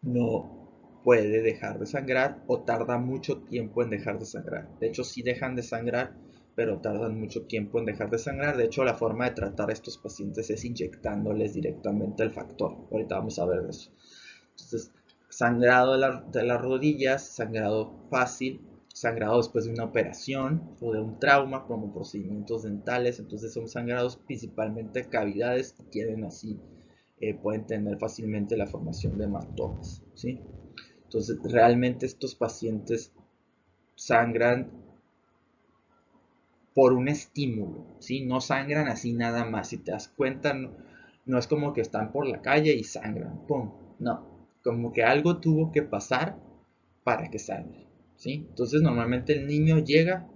no puede dejar de sangrar o tarda mucho tiempo en dejar de sangrar. De hecho, sí dejan de sangrar, pero tardan mucho tiempo en dejar de sangrar. De hecho, la forma de tratar a estos pacientes es inyectándoles directamente el factor. Ahorita vamos a ver eso. Entonces, sangrado de las rodillas, sangrado fácil, sangrado después de una operación o de un trauma, como procedimientos dentales. Entonces, son sangrados principalmente cavidades y tienen así pueden tener fácilmente la formación de hematomas, ¿sí? Entonces, realmente estos pacientes sangran por un estímulo, ¿sí? No sangran así nada más. Si te das cuenta, no es como que están por la calle y sangran, ¡pum! No, como que algo tuvo que pasar para que sangre, ¿sí? Entonces, normalmente el niño llega,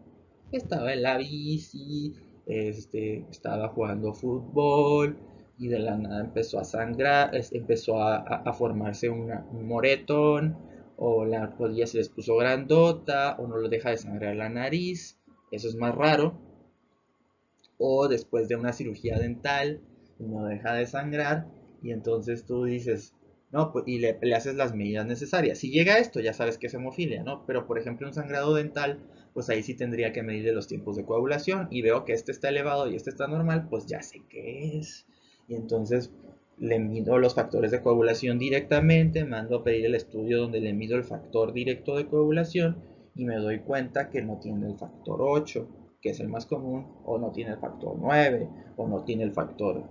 estaba en la bici, estaba jugando fútbol y de la nada empezó a sangrar, empezó a formarse un moretón, o la rodilla se les puso grandota, o no lo deja de sangrar la nariz, eso es más raro, o después de una cirugía dental no deja de sangrar y entonces tú dices, no, pues, y le haces las medidas necesarias. Si llega a esto, ya sabes que es hemofilia, ¿no? Pero por ejemplo, un sangrado dental, pues ahí sí tendría que medirle los tiempos de coagulación y veo que este está elevado y este está normal, pues ya sé qué es. Y entonces le mido los factores de coagulación directamente, mando a pedir el estudio donde le mido el factor directo de coagulación y me doy cuenta que no tiene el factor 8, que es el más común, o no tiene el factor 9, o no tiene el factor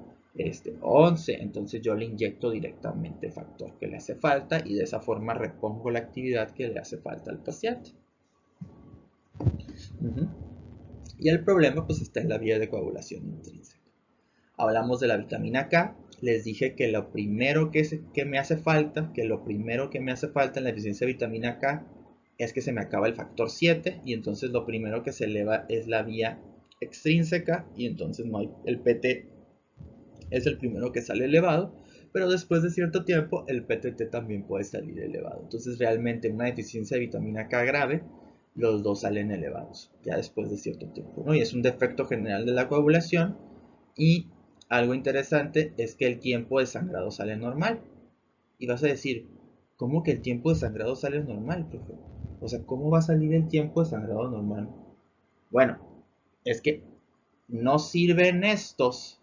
11. Entonces yo le inyecto directamente el factor que le hace falta y de esa forma repongo la actividad que le hace falta al paciente. Y el problema pues está en la vía de coagulación intrínseca. Hablamos de la vitamina K. Les dije que lo primero que me hace falta, en la deficiencia de vitamina K es que se me acaba el factor 7 y entonces lo primero que se eleva es la vía extrínseca y entonces no hay, el PT es el primero que sale elevado, pero después de cierto tiempo el PTT también puede salir elevado. Entonces realmente una deficiencia de vitamina K grave los dos salen elevados, ya después de cierto tiempo, ¿no? Y es un defecto general de la coagulación. Y algo interesante es que el tiempo de sangrado sale normal. Y vas a decir, ¿cómo que el tiempo de sangrado sale normal, profe? O sea, ¿cómo va a salir el tiempo de sangrado normal? Bueno, es que no sirven estos,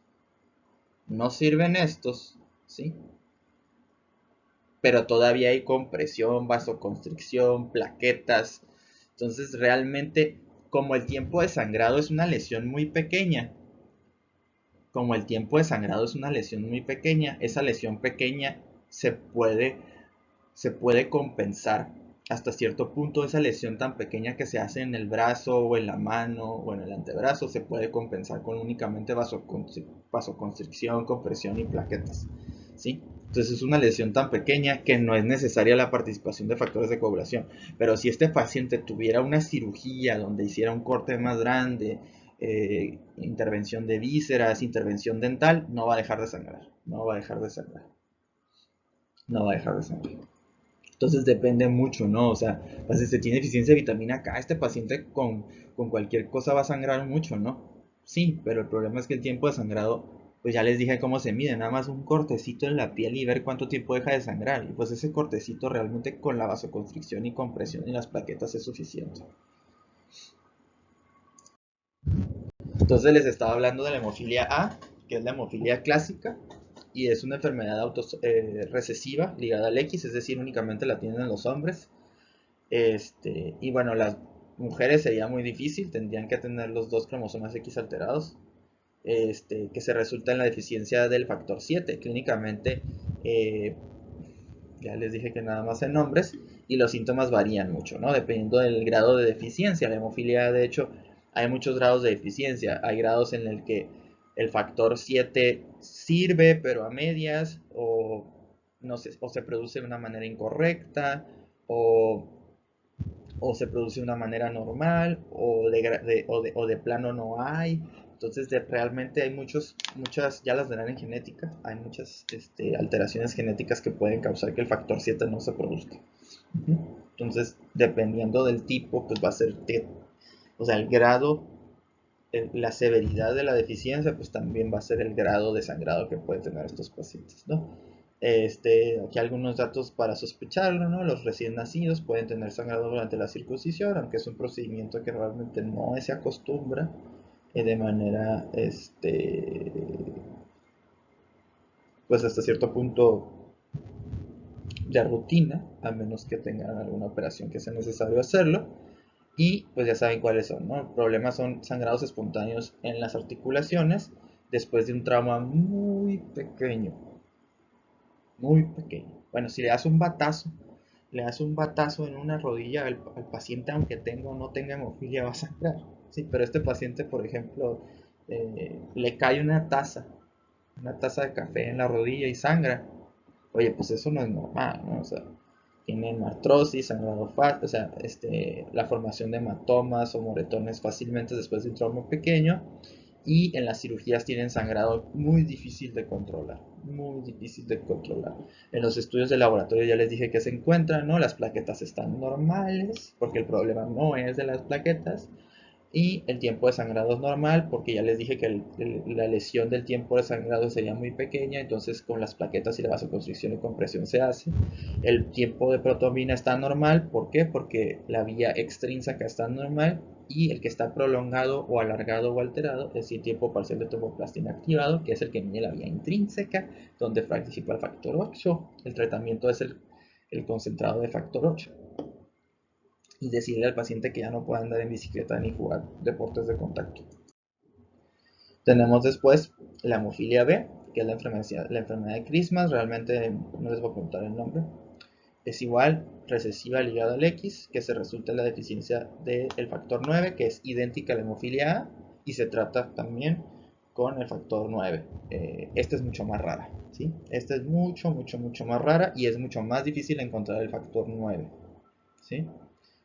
no sirven estos, ¿sí? Pero todavía hay compresión, vasoconstricción, plaquetas. Entonces, realmente, como el tiempo de sangrado es una lesión muy pequeña, como el tiempo de sangrado es una lesión muy pequeña, esa lesión pequeña se puede se puede compensar hasta cierto punto. Esa lesión tan pequeña que se hace en el brazo o en la mano o en el antebrazo se puede compensar con únicamente vasoconstricción, compresión y plaquetas, ¿sí? Entonces es una lesión tan pequeña que no es necesaria la participación de factores de coagulación. Pero si este paciente tuviera una cirugía donde hiciera un corte más grande, intervención de vísceras, intervención dental, no va a dejar de sangrar, no va a dejar de sangrar, no va a dejar de sangrar. Entonces depende mucho, ¿no? O sea, pues si se tiene deficiencia de vitamina K, este paciente con cualquier cosa va a sangrar mucho, ¿no? Sí, pero el problema es que el tiempo de sangrado, pues ya les dije cómo se mide, nada más un cortecito en la piel y ver cuánto tiempo deja de sangrar. Y pues ese cortecito realmente con la vasoconstricción y compresión y las plaquetas es suficiente. Entonces les estaba hablando de la hemofilia A, que es la hemofilia clásica, y es una enfermedad recesiva ligada al X, es decir, únicamente la tienen los hombres. Y bueno, las mujeres sería muy difícil, tendrían que tener los dos cromosomas X alterados, que se resulta en la deficiencia del factor 7. Clínicamente, eh, ya les dije que nada más en hombres, y los síntomas varían mucho, ¿no? Dependiendo del grado de deficiencia. La hemofilia, de hecho, hay muchos grados de deficiencia. Hay grados en el que el factor 7 sirve, pero a medias, o, no sé, o se produce de una manera incorrecta, o se produce de una manera normal o de plano no hay. Entonces realmente hay muchas, ya las verán en genética, hay muchas alteraciones genéticas que pueden causar que el factor 7 no se produzca. Entonces, dependiendo del tipo, pues va a ser, o sea, el grado, la severidad de la deficiencia, pues también va a ser el grado de sangrado que pueden tener estos pacientes, ¿no? Aquí algunos datos para sospecharlo, ¿no? Los recién nacidos pueden tener sangrado durante la circuncisión, aunque es un procedimiento que realmente no se acostumbra de manera, pues hasta cierto punto de rutina, a menos que tengan alguna operación que sea necesario hacerlo. Y pues ya saben cuáles son, ¿no? El problema son sangrados espontáneos en las articulaciones después de un trauma muy pequeño, muy pequeño. Bueno, si le das un batazo en una rodilla al paciente, aunque tenga o no tenga hemofilia, va a sangrar. Sí, pero este paciente, por ejemplo, le cae una taza de café en la rodilla y sangra. Oye, pues eso no es normal, ¿no? O sea, tienen artrosis, sangrado fácil, o sea, la formación de hematomas o moretones fácilmente después de un trauma pequeño, y en las cirugías tienen sangrado muy difícil de controlar, muy difícil de controlar. En los estudios de laboratorio ya les dije que se encuentran, ¿no? Las plaquetas están normales, porque el problema no es de las plaquetas, y el tiempo de sangrado es normal, porque ya les dije que la lesión del tiempo de sangrado sería muy pequeña, entonces con las plaquetas y la vasoconstricción y compresión se hace. El tiempo de protomina está normal, ¿por qué? Porque la vía extrínseca está normal, y el que está prolongado o alargado o alterado es el tiempo parcial de tomoplastina activado, que es el que mide la vía intrínseca, donde participa el factor 8. El tratamiento es el concentrado de factor 8, y decirle al paciente que ya no puede andar en bicicleta ni jugar deportes de contacto. Tenemos después la hemofilia B, que es la enfermedad de Christmas. Realmente no les voy a preguntar el nombre. Es igual, recesiva ligada al X, que se resulta en la deficiencia del factor 9, que es idéntica a la hemofilia A, y se trata también con el factor 9. Esta es mucho más rara, ¿sí? Esta es mucho más rara, y es mucho más difícil encontrar el factor 9, ¿sí?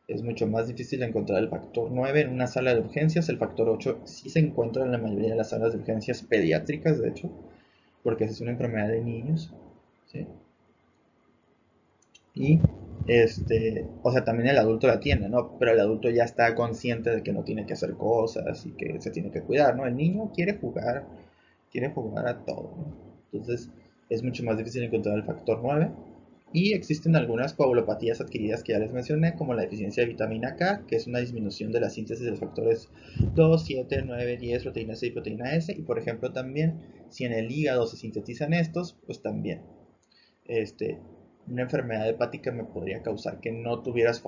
Es mucho más difícil encontrar el factor 9 en una sala de urgencias. El factor 8 sí se encuentra en la mayoría de las salas de urgencias pediátricas, de hecho, porque es una enfermedad de niños, ¿sí? Y O sea, también el adulto la tiene, ¿no? Pero el adulto ya está consciente de que no tiene que hacer cosas y que se tiene que cuidar, ¿no? El niño quiere jugar a todo, ¿no? Entonces es mucho más difícil encontrar el factor 9. Y existen algunas coagulopatías adquiridas que ya les mencioné, como la deficiencia de vitamina K, que es una disminución de la síntesis de los factores 2, 7, 9, 10, proteína C y proteína S. Y por ejemplo también, si en el hígado se sintetizan estos, pues también este, una enfermedad hepática me podría causar que no tuvieras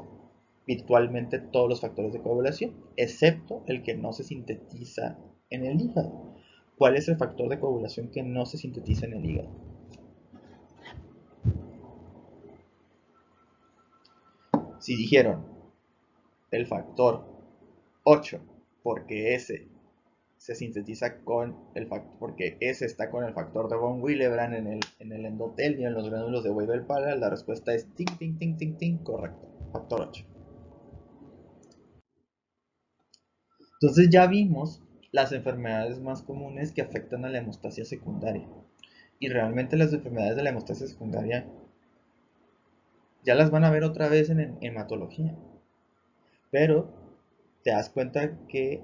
virtualmente todos los factores de coagulación, excepto el que no se sintetiza en el hígado. ¿Cuál es el factor de coagulación que no se sintetiza en el hígado? Si dijeron el factor 8, porque ese se sintetiza con el factor, porque ese está con el factor de von Willebrand en el endotelio, en los gránulos de Weibel-Palade, la respuesta es ting, ting, ting, ting, ting, correcto, factor 8. Entonces ya vimos las enfermedades más comunes que afectan a la hemostasia secundaria. Y realmente las enfermedades de la hemostasia secundaria ya las van a ver otra vez en hematología. Pero te das cuenta que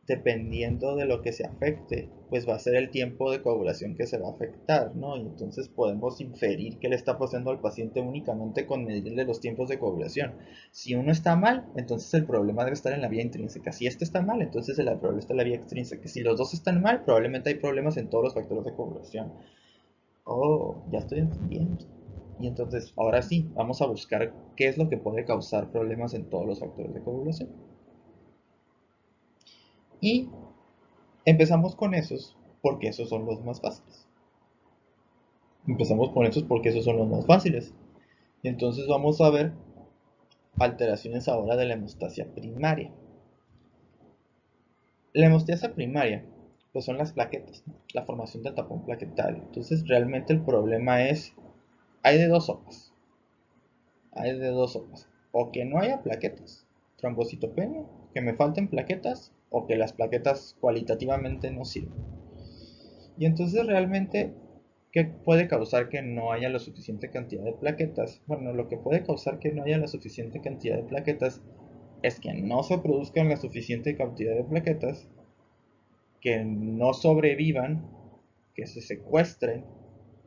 dependiendo de lo que se afecte, pues va a ser el tiempo de coagulación que se va a afectar, ¿no? Y entonces podemos inferir qué le está pasando al paciente únicamente con medirle los tiempos de coagulación. Si uno está mal, entonces el problema debe estar en la vía intrínseca. Si este está mal, entonces el problema está en la vía extrínseca. Si los dos están mal, probablemente hay problemas en todos los factores de coagulación. Oh, ya estoy entendiendo. Y entonces, ahora sí, vamos a buscar qué es lo que puede causar problemas en todos los factores de coagulación. Y empezamos con esos porque esos son los más fáciles. Empezamos con esos porque esos son los más fáciles. Y entonces vamos a ver alteraciones ahora de la hemostasia primaria. La hemostasia primaria, pues son las plaquetas, ¿no? La formación del tapón plaquetario. Entonces realmente el problema es, hay de dos sopas. Hay de dos sopas. O que no haya plaquetas, trombocitopenia, que me falten plaquetas, o que las plaquetas cualitativamente no sirven. Y entonces realmente, ¿qué puede causar que no haya la suficiente cantidad de plaquetas? Bueno, lo que puede causar que no haya la suficiente cantidad de plaquetas es que no se produzcan la suficiente cantidad de plaquetas, que no sobrevivan, que se secuestren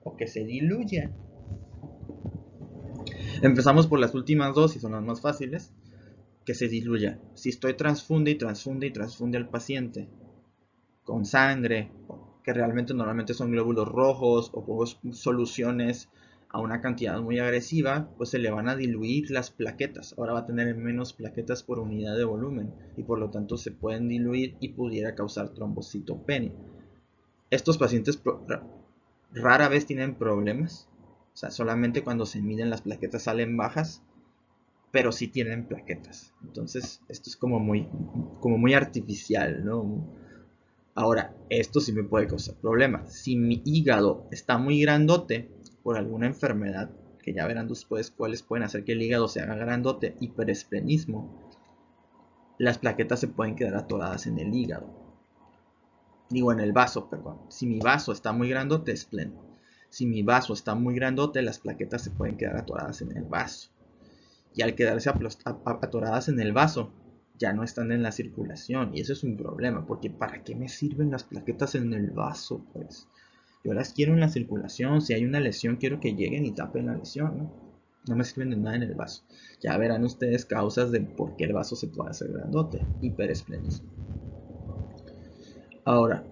o que se diluyan. Empezamos por las últimas dos y son las más fáciles. Que se diluya. Si estoy transfunde y transfunde y transfunde al paciente con sangre, que realmente normalmente son glóbulos rojos o pongo soluciones a una cantidad muy agresiva, pues se le van a diluir las plaquetas. Ahora va a tener menos plaquetas por unidad de volumen y por lo tanto se pueden diluir y pudiera causar trombocitopenia. Estos pacientes rara vez tienen problemas, o sea, solamente cuando se miden las plaquetas salen bajas, pero sí tienen plaquetas. Entonces, esto es como muy artificial, ¿no? Ahora, esto sí me puede causar problemas. Si mi hígado está muy grandote por alguna enfermedad, que ya verán después cuáles pueden hacer que el hígado se haga grandote, hiperesplenismo, las plaquetas se pueden quedar atoradas en el hígado. Digo, en el vaso, perdón. Si mi vaso está muy grandote, esplen. Si mi vaso está muy grandote, las plaquetas se pueden quedar atoradas en el vaso. Y al quedarse atoradas en el vaso, ya no están en la circulación. Y eso es un problema, porque ¿para qué me sirven las plaquetas en el vaso? Pues yo las quiero en la circulación. Si hay una lesión, quiero que lleguen y tapen la lesión, ¿no? No me sirven de nada en el vaso. Ya verán ustedes causas de por qué el vaso se puede hacer grandote. Hiperesplenismo. Ahora,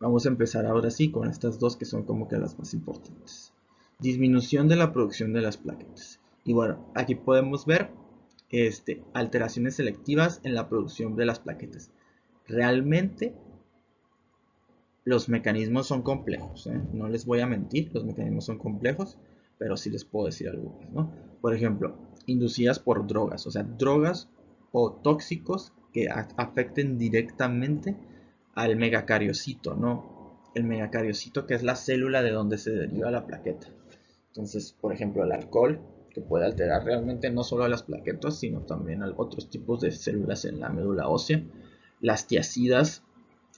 vamos a empezar ahora sí con estas dos que son como que las más importantes. Disminución de la producción de las plaquetas. Y bueno, aquí podemos ver alteraciones selectivas en la producción de las plaquetas. Realmente los mecanismos son complejos, ¿eh? No les voy a mentir, los mecanismos son complejos, pero sí les puedo decir algunos, ¿no? Por ejemplo, inducidas por drogas, o sea, drogas o tóxicos que afecten directamente al megacariocito, ¿no? El megacariocito, que es la célula de donde se deriva la plaqueta. Entonces, por ejemplo, el alcohol, que puede alterar realmente no solo a las plaquetas, sino también a otros tipos de células en la médula ósea. Las tiacidas,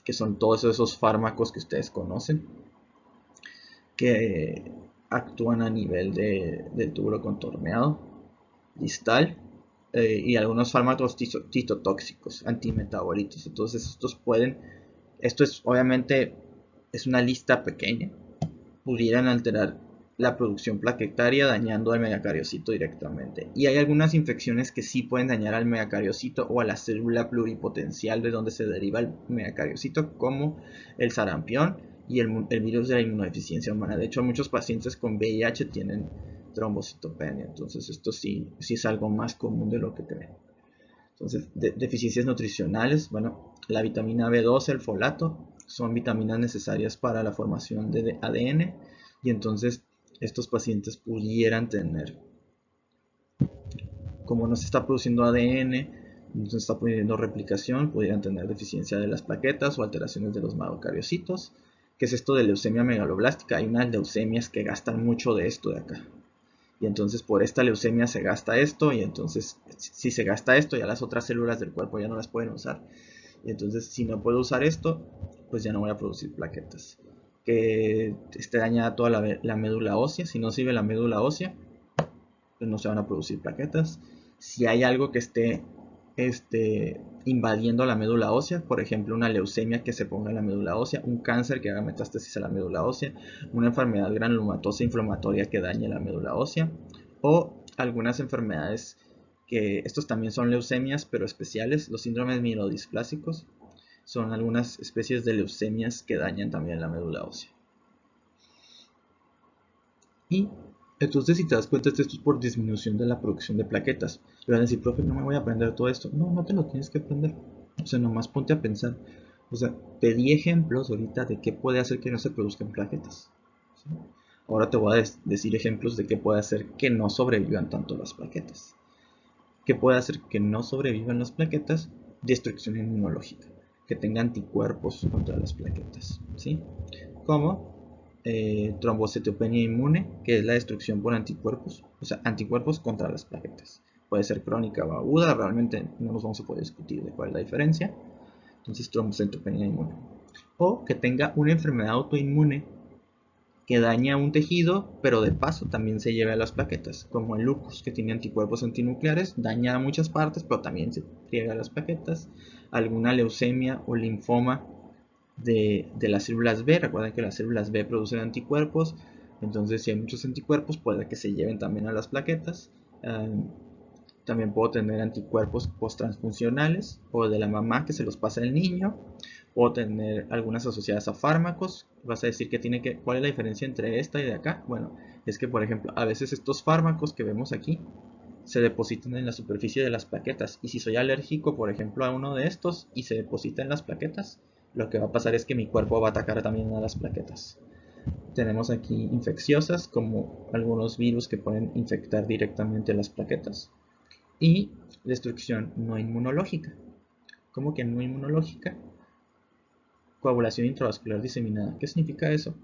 que son todos esos fármacos que ustedes conocen, que actúan a nivel del túbulo contorneado. distal, y algunos fármacos citotóxicos, antimetabolitos. Entonces esto es obviamente es una lista pequeña, pudieran alterar la producción plaquetaria dañando al megacariocito directamente. Y hay algunas infecciones que sí pueden dañar al megacariocito o a la célula pluripotencial de donde se deriva el megacariocito, como el sarampión y el virus de la inmunodeficiencia humana. De hecho, muchos pacientes con VIH tienen trombocitopenia, entonces esto sí es algo más común de lo que creen. Entonces, deficiencias nutricionales, bueno, la vitamina B12, el folato, son vitaminas necesarias para la formación de ADN, y entonces estos pacientes pudieran tener, como no se está produciendo ADN, no se está produciendo replicación, pudieran tener deficiencia de las plaquetas o alteraciones de los megacariocitos. ¿Qué es esto de leucemia megaloblástica? Hay unas leucemias que gastan mucho de esto de acá. Y entonces por esta leucemia se gasta esto, y entonces si se gasta esto, ya las otras células del cuerpo ya no las pueden usar. Y entonces si no puedo usar esto, pues ya no voy a producir plaquetas. Que esté dañada toda la médula ósea. Si no sirve la médula ósea, pues no se van a producir plaquetas. Si hay algo que esté invadiendo la médula ósea, por ejemplo una leucemia que se ponga en la médula ósea, un cáncer que haga metástasis a la médula ósea, una enfermedad granulomatosa inflamatoria que dañe la médula ósea, o algunas enfermedades que estos también son leucemias pero especiales, los síndromes mielodisplásicos, son algunas especies de leucemias que dañan también la médula ósea. Y entonces, si te das cuenta, esto es por disminución de la producción de plaquetas. Le van a decir, profe, no me voy a aprender todo esto. No, no te lo tienes que aprender. O sea, nomás ponte a pensar. O sea, te di ejemplos ahorita de qué puede hacer que no se produzcan plaquetas, ¿sí? Ahora te voy a decir ejemplos de qué puede hacer que no sobrevivan tanto las plaquetas. ¿Qué puede hacer que no sobrevivan las plaquetas? Destrucción inmunológica. Que tenga anticuerpos contra las plaquetas, ¿sí? Como trombocitopenia inmune, que es la destrucción por anticuerpos, o sea, anticuerpos contra las plaquetas. Puede ser crónica o aguda, realmente no nos vamos a poder discutir de cuál es la diferencia. Entonces, trombocitopenia inmune. O que tenga una enfermedad autoinmune que daña un tejido, pero de paso también se lleva a las plaquetas, como el lupus, que tiene anticuerpos antinucleares, daña muchas partes, pero también se llega a las plaquetas. Alguna leucemia o linfoma de las células B. Recuerden que las células B producen anticuerpos, entonces si hay muchos anticuerpos puede que se lleven también a las plaquetas. También puedo tener anticuerpos post-transfuncionales o de la mamá que se los pasa al niño. Puedo tener algunas asociadas a fármacos. Vas a decir ¿cuál es la diferencia entre esta y de acá? Bueno, es que por ejemplo a veces estos fármacos que vemos aquí se depositan en la superficie de las plaquetas, y si soy alérgico por ejemplo a uno de estos y se deposita en las plaquetas, lo que va a pasar es que mi cuerpo va a atacar también a las plaquetas. Tenemos aquí infecciosas, como algunos virus que pueden infectar directamente las plaquetas, y destrucción no inmunológica. ¿Cómo que no inmunológica? Coagulación intravascular diseminada. ¿Qué significa eso?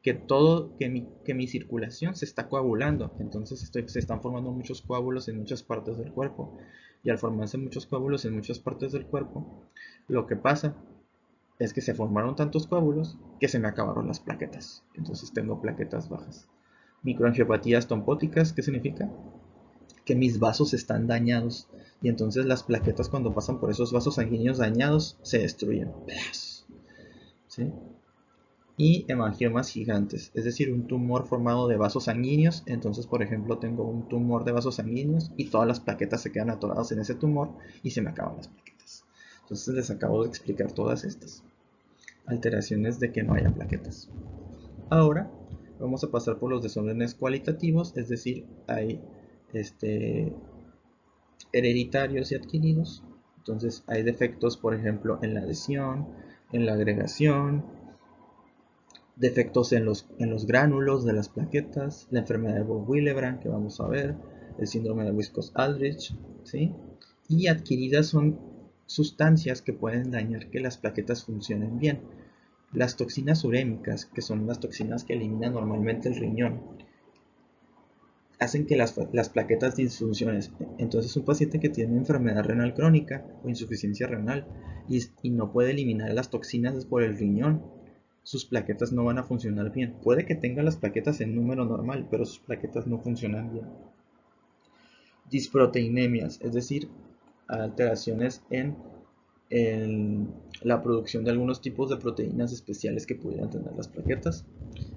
Que mi circulación se está coagulando, entonces se están formando muchos coágulos en muchas partes del cuerpo, y al formarse muchos coágulos en muchas partes del cuerpo, lo que pasa es que se formaron tantos coágulos que se me acabaron las plaquetas, entonces tengo plaquetas bajas. Microangiopatías trombóticas, ¿qué significa? Que mis vasos están dañados, y entonces las plaquetas, cuando pasan por esos vasos sanguíneos dañados, se destruyen, ¿sí? Y hemangiomas gigantes, es decir, un tumor formado de vasos sanguíneos. Entonces, por ejemplo, tengo un tumor de vasos sanguíneos y todas las plaquetas se quedan atoradas en ese tumor y se me acaban las plaquetas. Entonces les acabo de explicar todas estas alteraciones de que no haya plaquetas. Ahora vamos a pasar por los desórdenes cualitativos, es decir, hay hereditarios y adquiridos. Entonces hay defectos, por ejemplo, en la adhesión, en la agregación, defectos en los gránulos de las plaquetas, la enfermedad de von Willebrand que vamos a ver, el síndrome de Wiskos-Aldrich, ¿sí? Y adquiridas son sustancias que pueden dañar que las plaquetas funcionen bien. Las toxinas urémicas, que son las toxinas que eliminan normalmente el riñón, hacen que las plaquetas disfuncionen. Entonces un paciente que tiene enfermedad renal crónica o insuficiencia renal y no puede eliminar las toxinas por el riñón, sus plaquetas no van a funcionar bien. Puede que tenga las plaquetas en número normal, pero sus plaquetas no funcionan bien. disproteinemias, es decir, alteraciones en la producción de algunos tipos de proteínas especiales que pudieran tener las plaquetas,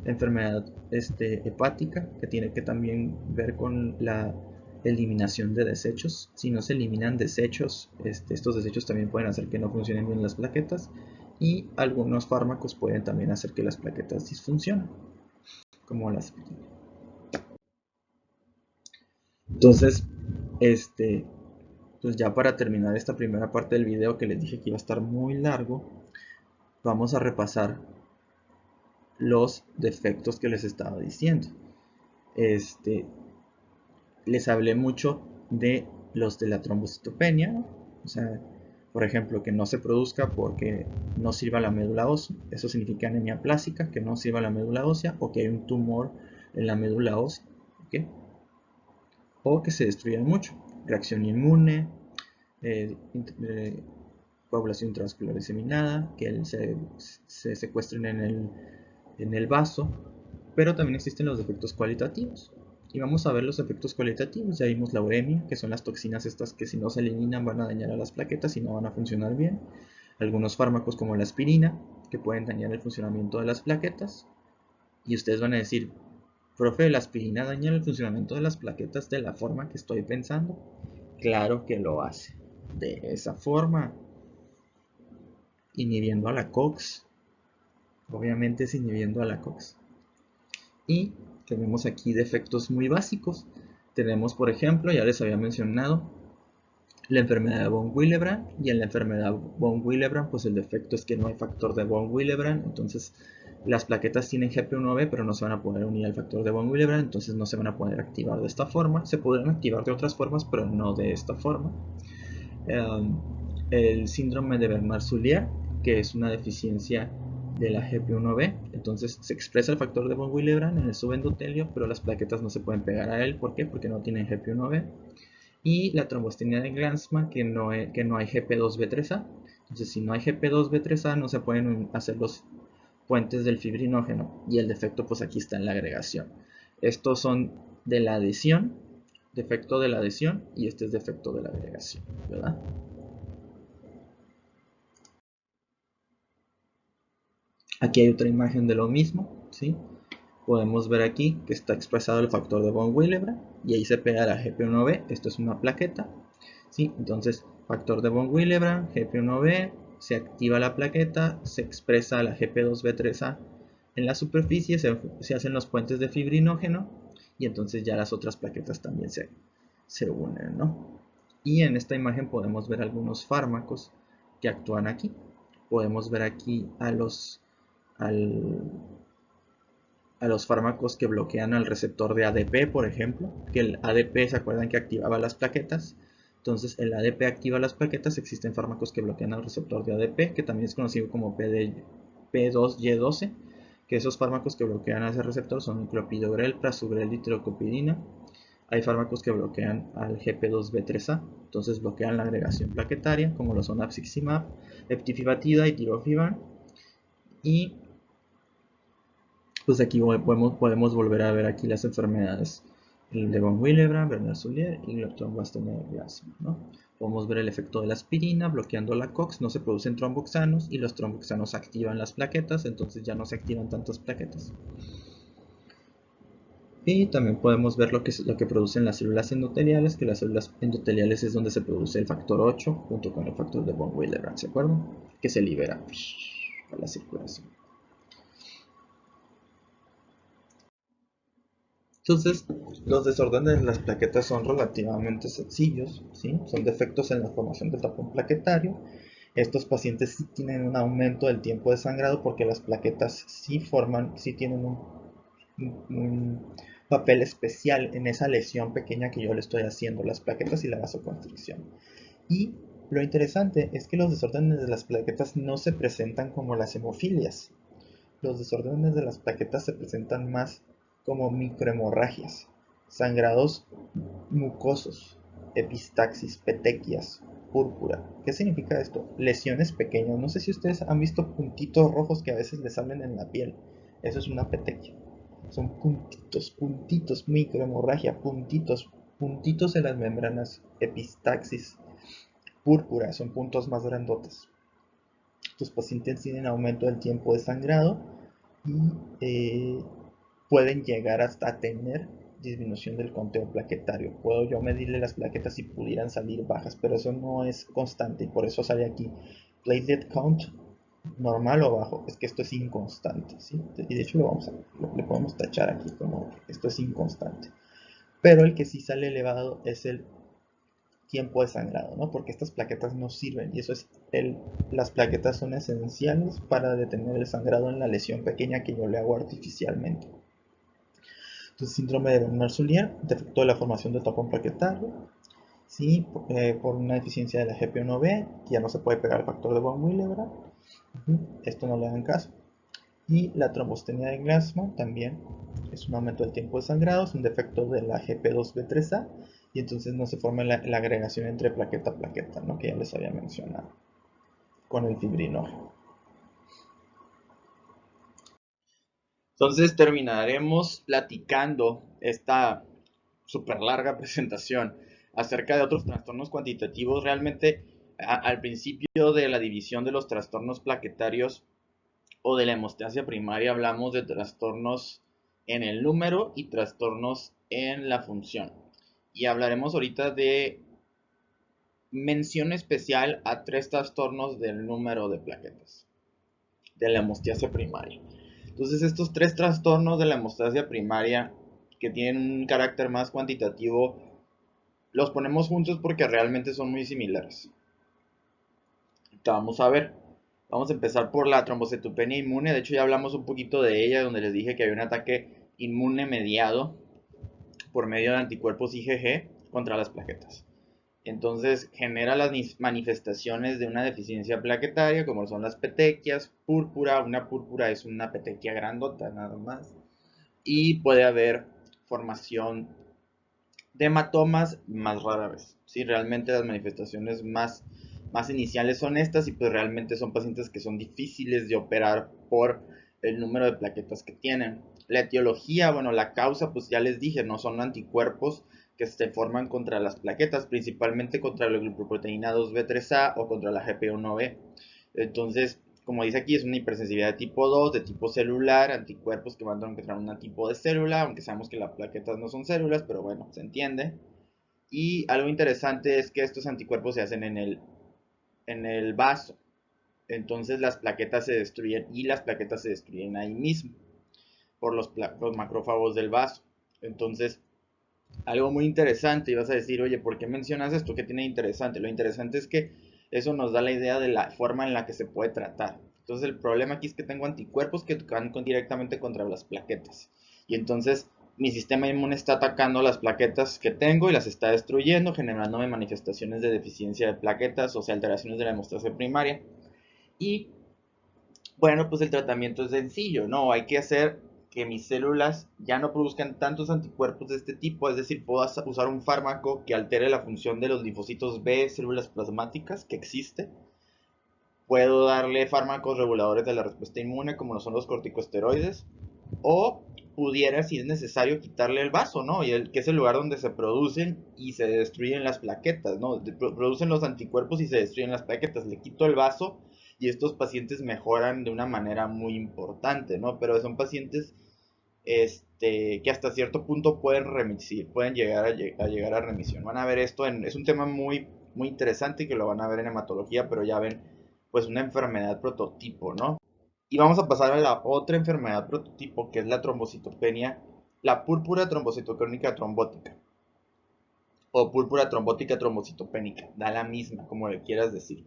enfermedad hepática, que tiene que también ver con la eliminación de desechos. Si no se eliminan desechos, estos desechos también pueden hacer que no funcionen bien las plaquetas, y algunos fármacos pueden también hacer que las plaquetas disfuncionen, como la aspirina. Entonces, pues ya para terminar esta primera parte del video, que les dije que iba a estar muy largo, vamos a repasar los defectos que les estaba diciendo. Les hablé mucho de los de la trombocitopenia, o sea, por ejemplo, que no se produzca porque no sirva la médula ósea. Eso significa anemia plástica, que no sirva la médula ósea, o que hay un tumor en la médula ósea, ¿okay? O que se destruyan mucho. Reacción inmune, coagulación intravascular diseminada, que se secuestren en el vaso, pero también existen los defectos cualitativos. Y vamos a ver los efectos cualitativos. Ya vimos la uremia, que son las toxinas estas que si no se eliminan van a dañar a las plaquetas y no van a funcionar bien. Algunos fármacos como la aspirina, que pueden dañar el funcionamiento de las plaquetas. Y ustedes van a decir, profe, ¿la aspirina daña el funcionamiento de las plaquetas de la forma que estoy pensando? Claro que lo hace. De esa forma, inhibiendo a la COX. Obviamente es inhibiendo a la COX. Y tenemos aquí defectos muy básicos. Tenemos, por ejemplo, ya les había mencionado, la enfermedad de von Willebrand. Y en la enfermedad von Willebrand, pues el defecto es que no hay factor de von Willebrand. Entonces las plaquetas tienen GP1B, pero no se van a poder unir al factor de von Willebrand. Entonces no se van a poder activar de esta forma. Se podrán activar de otras formas, pero no de esta forma. El síndrome de Bernard-Soulier, que es una deficiencia de la GP1B. Entonces se expresa el factor de von Willebrand en el subendotelio, pero las plaquetas no se pueden pegar a él. ¿Por qué? Porque no tienen GP1B. Y la trombostenia de Glanzmann, que no hay GP2B3A. Entonces, si no hay GP2B3A, no se pueden hacer los puentes del fibrinógeno. Y el defecto, pues aquí está en la agregación. Estos son de la adhesión, defecto de la adhesión, y este es defecto de la agregación, ¿verdad? Aquí hay otra imagen de lo mismo, ¿sí? Podemos ver aquí que está expresado el factor de von Willebrand y ahí se pega la GP1B. Esto es una plaqueta, ¿sí? Entonces, factor de von Willebrand, GP1B, se activa la plaqueta, se expresa la GP2B3A en la superficie, se hacen los puentes de fibrinógeno y entonces ya las otras plaquetas también se unen, ¿no? Y en esta imagen podemos ver algunos fármacos que actúan aquí. Podemos ver aquí a los fármacos que bloquean al receptor de ADP, por ejemplo, que el ADP, ¿se acuerdan que activaba las plaquetas? Entonces el ADP activa las plaquetas. Existen fármacos que bloquean al receptor de ADP, que también es conocido como P2Y12, que esos fármacos que bloquean a ese receptor son clopidogrel, prasugrel y tiroxicopidina. Hay fármacos que bloquean al GP2B3A, entonces bloquean la agregación plaquetaria, como lo son apiximab, eptifibatida y tirofiban. Y pues aquí podemos volver a ver aquí las enfermedades, el de von Willebrand, Bernard-Soulier y la trombostenia de Glanzmann, ¿no? Podemos ver el efecto de la aspirina bloqueando la COX, no se producen tromboxanos y los tromboxanos activan las plaquetas, entonces ya no se activan tantas plaquetas. Y también podemos ver lo que producen las células endoteliales, que las células endoteliales es donde se produce el factor 8 junto con el factor de von Willebrand, ¿se acuerdan? Que se libera a la circulación. Entonces, los desórdenes de las plaquetas son relativamente sencillos, ¿sí? Son defectos en la formación del tapón plaquetario. Estos pacientes sí tienen un aumento del tiempo de sangrado porque las plaquetas sí tienen un papel especial en esa lesión pequeña que yo le estoy haciendo, las plaquetas y la vasoconstricción. Y lo interesante es que los desórdenes de las plaquetas no se presentan como las hemofilias. Los desórdenes de las plaquetas se presentan más como microhemorragias, sangrados mucosos, epistaxis, petequias, púrpura. ¿Qué significa esto? Lesiones pequeñas. No sé si ustedes han visto puntitos rojos que a veces les salen en la piel. Eso es una petequia. Son puntitos, microhemorragia, puntitos puntitos en las membranas epistaxis púrpura, son puntos más grandotes. Tus pacientes tienen aumento del tiempo de sangrado y pueden llegar hasta tener disminución del conteo plaquetario. Puedo yo medirle las plaquetas y pudieran salir bajas, pero eso no es constante y por eso sale aquí platelet count normal o bajo. Es que esto es inconstante, ¿sí? Y de hecho le podemos tachar aquí como esto es inconstante. Pero el que sí sale elevado es el tiempo de sangrado, ¿no? Porque estas plaquetas no sirven y eso es las plaquetas son esenciales para detener el sangrado en la lesión pequeña que yo le hago artificialmente. Entonces, síndrome de Bernard-Soulier, defecto de la formación de tapón plaquetario, ¿sí? Por una deficiencia de la GP1B, que ya no se puede pegar el factor de von Willebrand. Esto no le dan caso. Y la trombostenia de Glasgow también es un aumento del tiempo de sangrado, es un defecto de la GP2B3A y entonces no se forma la agregación entre plaqueta a plaqueta, ¿no? Que ya les había mencionado con el fibrinógeno. Entonces terminaremos platicando esta súper larga presentación acerca de otros trastornos cuantitativos. Realmente al principio de la división de los trastornos plaquetarios o de la hemostasia primaria hablamos de trastornos en el número y trastornos en la función. Y hablaremos ahorita de mención especial a 3 trastornos del número de plaquetas de la hemostasia primaria. Entonces estos 3 trastornos de la hemostasia primaria que tienen un carácter más cuantitativo los ponemos juntos porque realmente son muy similares. Vamos a ver. Vamos a empezar por la trombocitopenia inmune. De hecho, ya hablamos un poquito de ella, donde les dije que había un ataque inmune mediado por medio de anticuerpos IgG contra las plaquetas. Entonces, genera las manifestaciones de una deficiencia plaquetaria, como son las petequias, púrpura. Una púrpura es una petequia grandota, nada más. Y puede haber formación de hematomas más rara vez. Sí, realmente las manifestaciones más iniciales son estas y pues realmente son pacientes que son difíciles de operar por el número de plaquetas que tienen. La etiología, bueno, la causa, pues ya les dije, no son anticuerpos que se forman contra las plaquetas, principalmente contra la glicoproteína 2B3A o contra la GP1B. Entonces, como dice aquí, es una hipersensibilidad de tipo 2, de tipo celular, anticuerpos que van a encontrar un tipo de célula, aunque sabemos que las plaquetas no son células, pero bueno, se entiende. Y algo interesante es que estos anticuerpos se hacen en el vaso. Entonces las plaquetas se destruyen y las plaquetas se destruyen ahí mismo por los macrófagos del vaso. Entonces, algo muy interesante, y vas a decir, oye, ¿por qué mencionas esto? ¿Qué tiene interesante? Lo interesante es que eso nos da la idea de la forma en la que se puede tratar. Entonces el problema aquí es que tengo anticuerpos que van directamente contra las plaquetas. Y entonces mi sistema inmune está atacando las plaquetas que tengo y las está destruyendo, generándome manifestaciones de deficiencia de plaquetas, o sea, alteraciones de la hemostasia primaria. Y bueno, pues el tratamiento es sencillo, ¿no? Hay que hacer que mis células ya no produzcan tantos anticuerpos de este tipo, es decir, puedo usar un fármaco que altere la función de los linfocitos B, células plasmáticas, que existe. Puedo darle fármacos reguladores de la respuesta inmune, como lo son los corticosteroides, o pudiera, si es necesario, quitarle el vaso, ¿no? Que es el lugar donde se producen y se destruyen las plaquetas, ¿no? Producen los anticuerpos y se destruyen las plaquetas. Le quito el vaso y estos pacientes mejoran de una manera muy importante, ¿no? Pero son pacientes que hasta cierto punto pueden remitir, pueden llegar a remisión. Van a ver esto, es un tema muy interesante que lo van a ver en hematología, pero ya ven, pues una enfermedad prototipo, ¿no? Y vamos a pasar a la otra enfermedad prototipo, que es la trombocitopenia, la púrpura trombocitocrónica trombótica, o púrpura trombótica trombocitopénica, da la misma, como le quieras decir.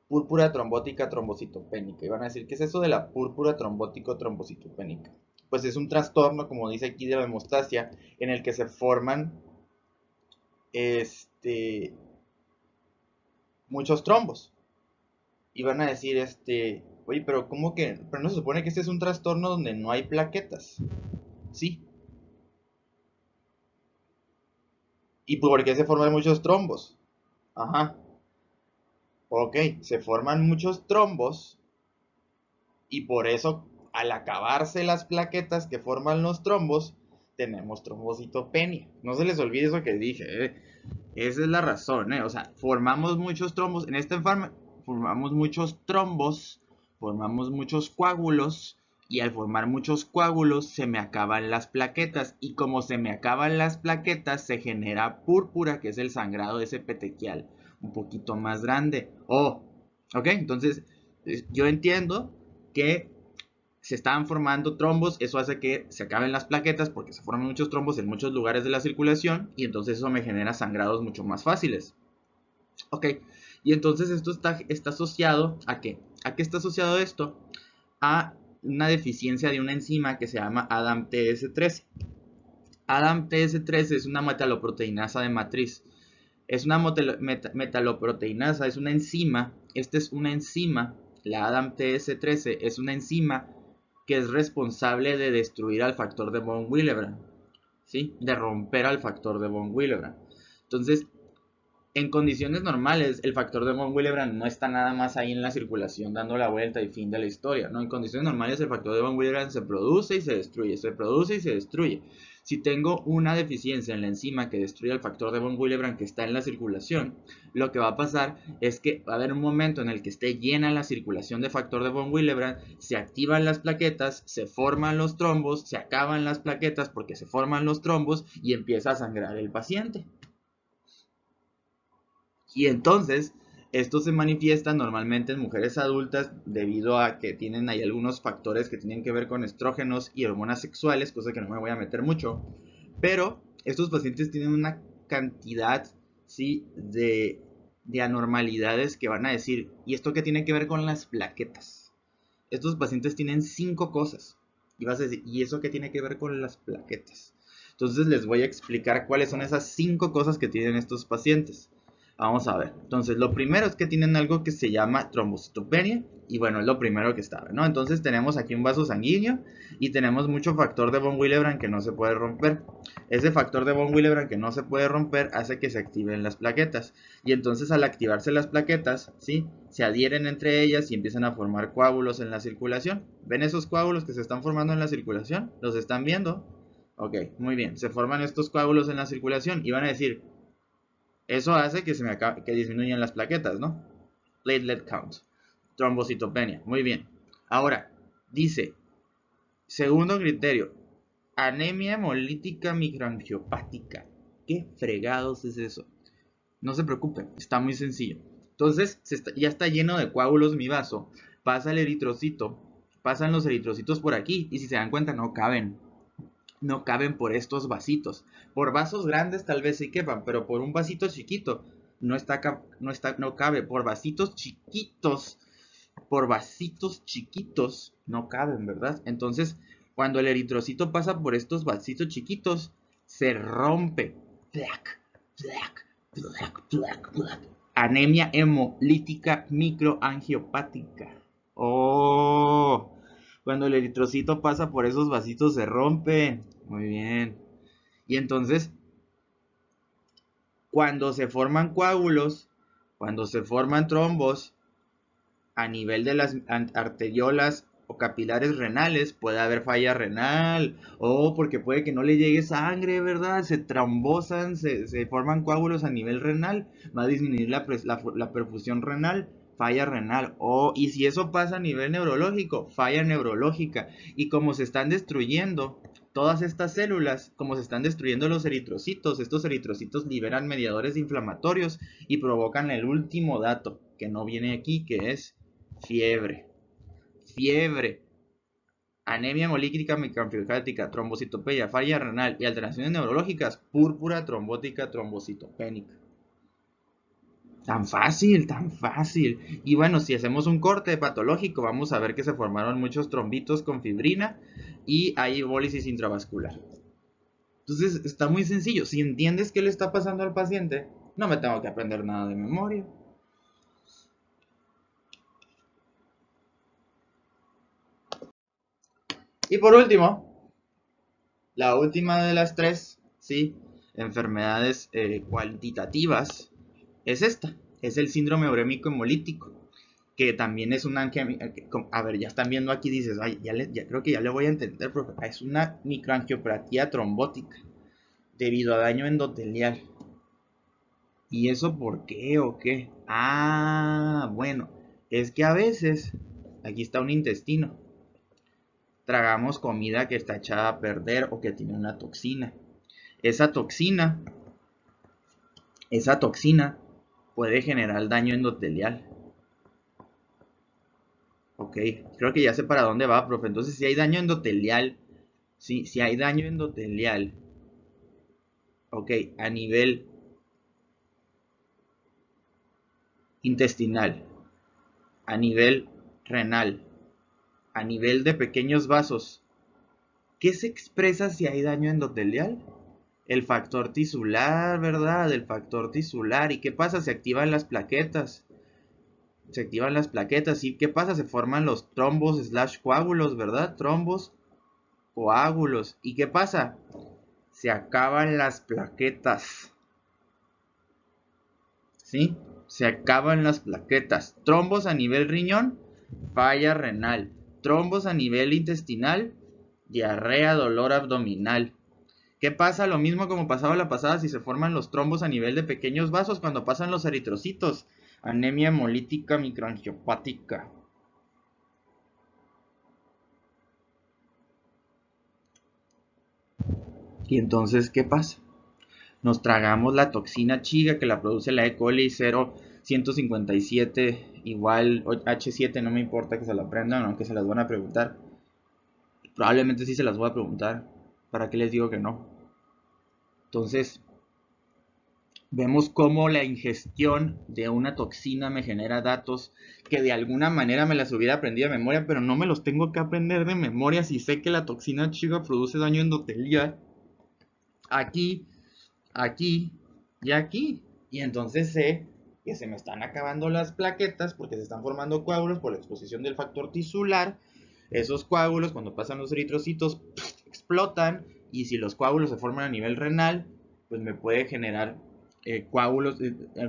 Púrpura trombótica trombocitopénica. Y van a decir, ¿qué es eso de la púrpura trombótico trombocitopénica? Pues es un trastorno, como dice aquí, de la hemostasia, en el que se forman muchos trombos. Y van a decir, oye, pero ¿cómo que? Pero no se supone que este es un trastorno donde no hay plaquetas. Sí. ¿Y por qué se forman muchos trombos? Ajá. Ok, se forman muchos trombos y por eso al acabarse las plaquetas que forman los trombos, tenemos trombocitopenia. No se les olvide eso que dije, ¿eh? Esa es la razón, ¿eh? O sea, formamos muchos trombos. En esta enfermedad formamos muchos trombos, formamos muchos coágulos. Y al formar muchos coágulos se me acaban las plaquetas. Y como se me acaban las plaquetas, se genera púrpura, que es el sangrado de ese petequial un poquito más grande. Oh, ok, entonces yo entiendo que se estaban formando trombos, eso hace que se acaben las plaquetas porque se forman muchos trombos en muchos lugares de la circulación y entonces eso me genera sangrados mucho más fáciles. Ok, y entonces esto está asociado ¿a qué? ¿A qué está asociado esto? A una deficiencia de una enzima que se llama ADAMTS13. ADAMTS13 es una metaloproteinasa de matriz. Es una metaloproteinasa, es una enzima. Esta es una enzima, la ADAMTS13 es una enzima que es responsable de destruir al factor de von Willebrand, ¿sí? De romper al factor de von Willebrand. Entonces, en condiciones normales, el factor de von Willebrand no está nada más ahí en la circulación dando la vuelta y fin de la historia, ¿no? En condiciones normales, el factor de von Willebrand se produce y se destruye, se produce y se destruye. Si tengo una deficiencia en la enzima que destruye el factor de von Willebrand que está en la circulación, lo que va a pasar es que va a haber un momento en el que esté llena la circulación de factor de von Willebrand, se activan las plaquetas, se forman los trombos, se acaban las plaquetas porque se forman los trombos y empieza a sangrar el paciente. Y entonces, esto se manifiesta normalmente en mujeres adultas debido a que tienen ahí algunos factores que tienen que ver con estrógenos y hormonas sexuales, cosa que no me voy a meter mucho. Pero estos pacientes tienen una cantidad, ¿sí? de anormalidades que van a decir, ¿y esto qué tiene que ver con las plaquetas? Estos pacientes tienen 5 cosas. Y vas a decir, ¿y eso qué tiene que ver con las plaquetas? Entonces les voy a explicar cuáles son esas 5 cosas que tienen estos pacientes. Vamos a ver. Entonces, lo primero es que tienen algo que se llama trombocitopenia. Y bueno, es lo primero que está, ¿no? Entonces tenemos aquí un vaso sanguíneo y tenemos mucho factor de von Willebrand que no se puede romper. Ese factor de von Willebrand que no se puede romper hace que se activen las plaquetas. Y entonces al activarse las plaquetas, ¿sí? Se adhieren entre ellas y empiezan a formar coágulos en la circulación. ¿Ven esos coágulos que se están formando en la circulación? ¿Los están viendo? Ok, muy bien. Se forman estos coágulos en la circulación y van a decir, eso hace que que disminuyan las plaquetas, ¿no? Platelet count. Trombocitopenia. Muy bien. Ahora, dice, segundo criterio, anemia hemolítica microangiopática. ¿Qué fregados es eso? No se preocupen, está muy sencillo. Entonces, ya está lleno de coágulos mi vaso. Pasa el eritrocito. Pasan los eritrocitos por aquí. Y si se dan cuenta, no caben. No caben por estos vasitos. Por vasos grandes tal vez sí quepan, pero por un vasito chiquito no cabe. Por vasitos chiquitos no caben, ¿verdad? Entonces, cuando el eritrocito pasa por estos vasitos chiquitos, se rompe. Plac, plac, plac, plac, plac. Anemia hemolítica microangiopática. Oh, cuando el eritrocito pasa por esos vasitos se rompe. Muy bien. Y entonces, cuando se forman coágulos, cuando se forman trombos a nivel de las arteriolas o capilares renales, puede haber falla renal. O porque puede que no le llegue sangre, ¿verdad? Se trombosan, se forman coágulos a nivel renal. Va a disminuir la perfusión renal. Falla renal. Y si eso pasa a nivel neurológico, falla neurológica. Y como se están destruyendo todas estas células, como se están destruyendo los eritrocitos, estos eritrocitos liberan mediadores inflamatorios y provocan el último dato que no viene aquí, que es fiebre. Fiebre, anemia hemolítica microangiopática, trombocitopenia, falla renal y alteraciones neurológicas, púrpura trombótica trombocitopénica. Tan fácil, tan fácil. Y bueno, si hacemos un corte patológico, vamos a ver que se formaron muchos trombitos con fibrina y hay hemólisis intravascular. Entonces, está muy sencillo. Si entiendes qué le está pasando al paciente, no me tengo que aprender nada de memoria. Y por último, la última de las 3, ¿sí? Enfermedades cuantitativas es esta, es el síndrome urémico hemolítico. que también es una... A ver, ya están viendo aquí, dices, ay, ya creo que ya le voy a entender, profe. Es una microangiopatía trombótica debido a daño endotelial. ¿Y eso por qué o qué? Ah, bueno, es que a veces, aquí está un intestino, tragamos comida que está echada a perder o que tiene una toxina. Esa toxina, esa toxina puede generar daño endotelial. Ok, creo que ya sé para dónde va, profe. Entonces, si hay daño endotelial, si hay daño endotelial, ok, a nivel intestinal, a nivel renal, a nivel de pequeños vasos, ¿qué se expresa si hay daño endotelial? El factor tisular, ¿verdad? El factor tisular. ¿Y qué pasa? Se activan las plaquetas. Se activan las plaquetas. ¿Y qué pasa? Se forman los trombos slash coágulos, ¿verdad? Trombos, coágulos. ¿Y qué pasa? Se acaban las plaquetas. ¿Sí? Se acaban las plaquetas. Trombos a nivel riñón, falla renal. Trombos a nivel intestinal, diarrea, dolor abdominal. ¿Qué pasa? Lo mismo como pasaba la pasada si se forman los trombos a nivel de pequeños vasos cuando pasan los eritrocitos. Anemia hemolítica microangiopática. Y entonces, ¿qué pasa? Nos tragamos la toxina chiga que la produce la E. coli 0157 igual H7, no me importa que se la aprendan, aunque se las van a preguntar. Probablemente sí se las voy a preguntar. ¿Para qué les digo que no? Entonces, vemos cómo la ingestión de una toxina me genera datos que de alguna manera me las hubiera aprendido de memoria, pero no me los tengo que aprender de memoria si sé que la toxina chiga produce daño endotelial aquí, aquí y aquí. Y entonces sé que se me están acabando las plaquetas porque se están formando coágulos por la exposición del factor tisular. Esos coágulos, cuando pasan los eritrocitos, explotan. Y si los coágulos se forman a nivel renal, pues me puede generar coágulos,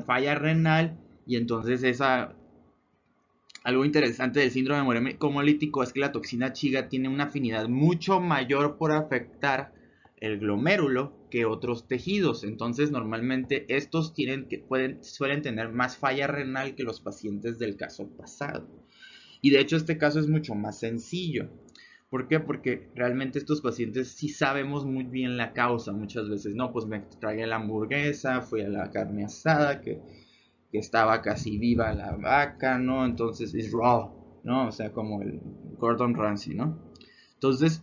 falla renal. Y entonces algo interesante del síndrome hemolítico es que la toxina chiga tiene una afinidad mucho mayor por afectar el glomérulo que otros tejidos. Entonces, normalmente estos suelen tener más falla renal que los pacientes del caso pasado. Y de hecho, este caso es mucho más sencillo. ¿Por qué? Porque realmente estos pacientes sí sabemos muy bien la causa muchas veces. No, pues me tragué la hamburguesa, fui a la carne asada, que estaba casi viva la vaca, ¿no? Entonces es raw, ¿no? O sea, como el Gordon Ramsay, ¿no? Entonces,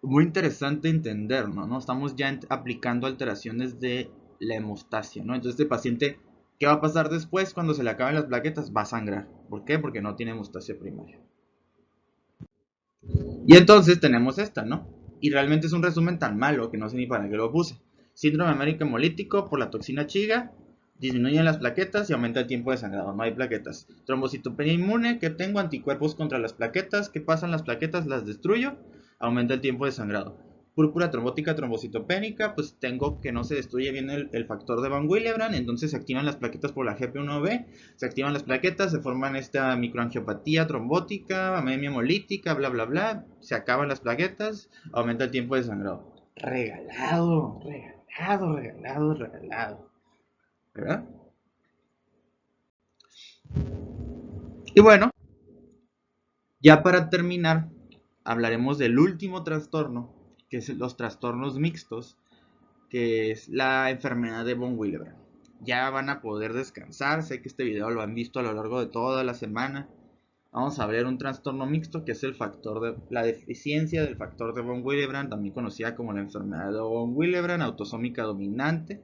muy interesante entenderlo, ¿no? Estamos ya aplicando alteraciones de la hemostasia, ¿no? Entonces, este paciente, ¿qué va a pasar después cuando se le acaben las plaquetas? Va a sangrar. ¿Por qué? Porque no tiene hemostasia primaria. Y entonces tenemos esta, ¿no? Y realmente es un resumen tan malo que no sé ni para qué lo puse. Síndrome hemorrágico hemolítico por la toxina chiga, disminuyen las plaquetas y aumenta el tiempo de sangrado. No hay plaquetas. Trombocitopenia inmune, que tengo anticuerpos contra las plaquetas. ¿Qué pasan las plaquetas? Las destruyo. Aumenta el tiempo de sangrado. Púrpura trombótica trombocitopénica, pues tengo que no se destruye bien el factor de Van Willebrand, entonces se activan las plaquetas por la GP1B, se activan las plaquetas, se forman esta microangiopatía trombótica, anemia hemolítica, bla bla bla, se acaban las plaquetas, aumenta el tiempo de sangrado. Regalado, regalado, regalado, regalado. ¿Verdad? Y bueno, ya para terminar, hablaremos del último trastorno, que es los trastornos mixtos, que es la enfermedad de von Willebrand. Ya van a poder descansar, sé que este video lo han visto a lo largo de toda la semana. Vamos a ver un trastorno mixto que es la deficiencia del factor de von Willebrand, también conocida como la enfermedad de von Willebrand autosómica dominante.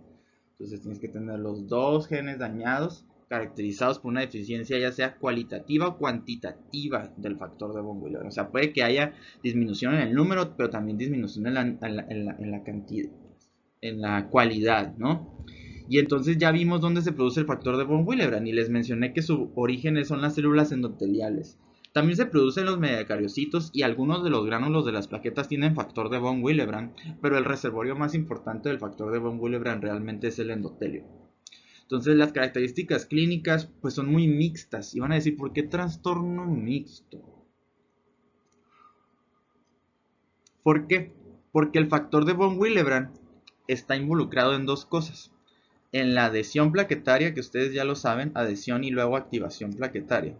Entonces tienes que tener los dos genes dañados, caracterizados por una deficiencia ya sea cualitativa o cuantitativa del factor de von Willebrand. O sea, puede que haya disminución en el número, pero también disminución en la cantidad, en la cualidad, ¿no? Y entonces ya vimos dónde se produce el factor de von Willebrand y les mencioné que su origen son las células endoteliales. También se producen los megacariocitos y algunos de los gránulos de las plaquetas tienen factor de von Willebrand, pero el reservorio más importante del factor de von Willebrand realmente es el endotelio. Entonces las características clínicas pues son muy mixtas. Y van a decir, ¿por qué trastorno mixto? ¿Por qué? Porque el factor de von Willebrand está involucrado en dos cosas. En la adhesión plaquetaria, que ustedes ya lo saben, adhesión y luego activación plaquetaria,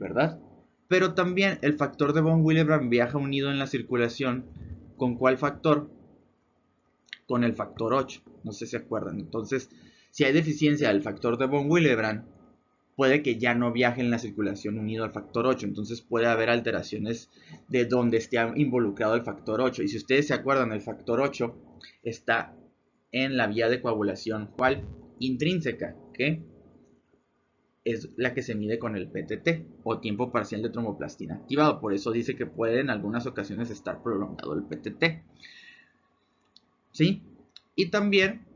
¿verdad? Pero también el factor de von Willebrand viaja unido en la circulación. ¿Con cuál factor? Con el factor 8. No sé si se acuerdan. Entonces, si hay deficiencia del factor de von Willebrand, puede que ya no viaje en la circulación unido al factor 8. Entonces puede haber alteraciones de donde esté involucrado el factor 8. Y si ustedes se acuerdan, el factor 8 está en la vía de coagulación, ¿cuál? Intrínseca, que es la que se mide con el PTT o tiempo parcial de tromboplastina activado. Por eso dice que puede en algunas ocasiones estar prolongado el PTT. ¿Sí? Y también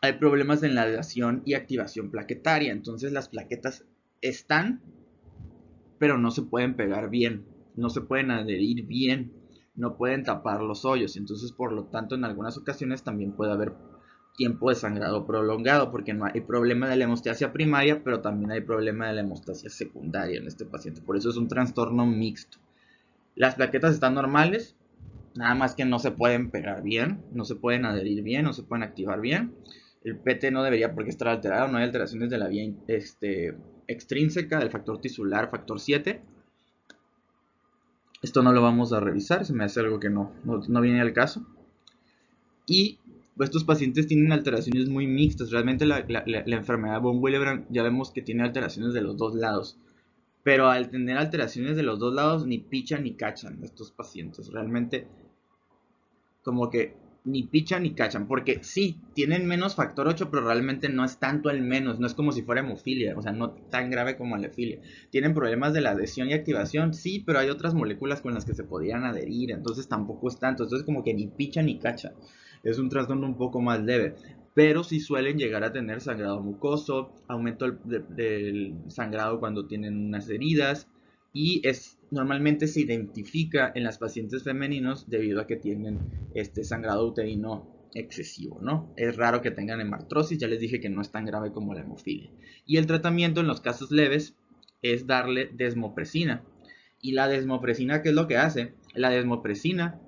hay problemas en la adhesión y activación plaquetaria. Entonces las plaquetas están, pero no se pueden pegar bien, no se pueden adherir bien, no pueden tapar los hoyos. Entonces, por lo tanto, en algunas ocasiones también puede haber tiempo de sangrado prolongado, porque no hay problema de la hemostasia primaria, pero también hay problema de la hemostasia secundaria en este paciente. Por eso es un trastorno mixto. Las plaquetas están normales, nada más que no se pueden pegar bien, no se pueden adherir bien, no se pueden activar bien. El PT no debería por qué estar alterado, no hay alteraciones de la vía extrínseca del factor tisular, factor 7. Esto no lo vamos a revisar, se me hace algo que no viene al caso. Y estos pacientes tienen alteraciones muy mixtas. Realmente la enfermedad von Willebrand ya vemos que tiene alteraciones de los dos lados. Pero al tener alteraciones de los dos lados, ni pichan ni cachan estos pacientes. Realmente como que ni pichan ni cachan. Porque sí, tienen menos factor 8, pero realmente no es tanto el menos. No es como si fuera hemofilia. O sea, no tan grave como la hemofilia. Tienen problemas de la adhesión y activación. Sí, pero hay otras moléculas con las que se podrían adherir. Entonces tampoco es tanto. Entonces como que ni pichan ni cachan. Es un trastorno un poco más leve, pero sí suelen llegar a tener sangrado mucoso, aumento del sangrado cuando tienen unas heridas, y normalmente se identifica en las pacientes femeninos debido a que tienen este sangrado uterino excesivo, ¿no? Es raro que tengan hemartrosis, ya les dije que no es tan grave como la hemofilia. Y el tratamiento en los casos leves es darle desmopresina. Y la desmopresina, ¿qué es lo que hace? La desmopresina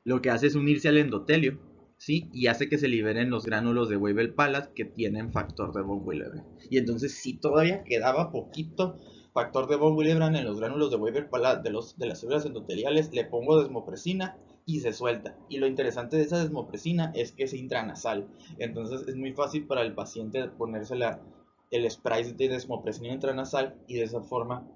lo que hace es unirse al endotelio, ¿sí? Y hace que se liberen los gránulos de Weibel-Palade que tienen factor de von Willebrand. Y entonces, si todavía quedaba poquito factor de von Willebrand en los gránulos de Weibel-Palade de las células endoteliales, le pongo desmopresina y se suelta. Y lo interesante de esa desmopresina es que es intranasal. Entonces, es muy fácil para el paciente ponerse el spray de desmopresina intranasal, y de esa forma,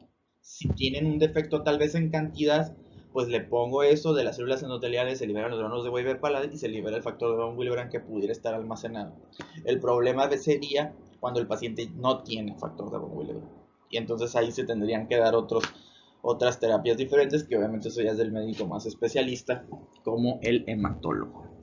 si tienen un defecto tal vez en cantidad, pues le pongo eso de las células endoteliales, se liberan los granos de Weber-Palade y se libera el factor de von Willebrand que pudiera estar almacenado. El problema sería cuando el paciente no tiene factor de von Willebrand. Y entonces ahí se tendrían que dar otras terapias diferentes, que obviamente eso ya es del médico más especialista, como el hematólogo.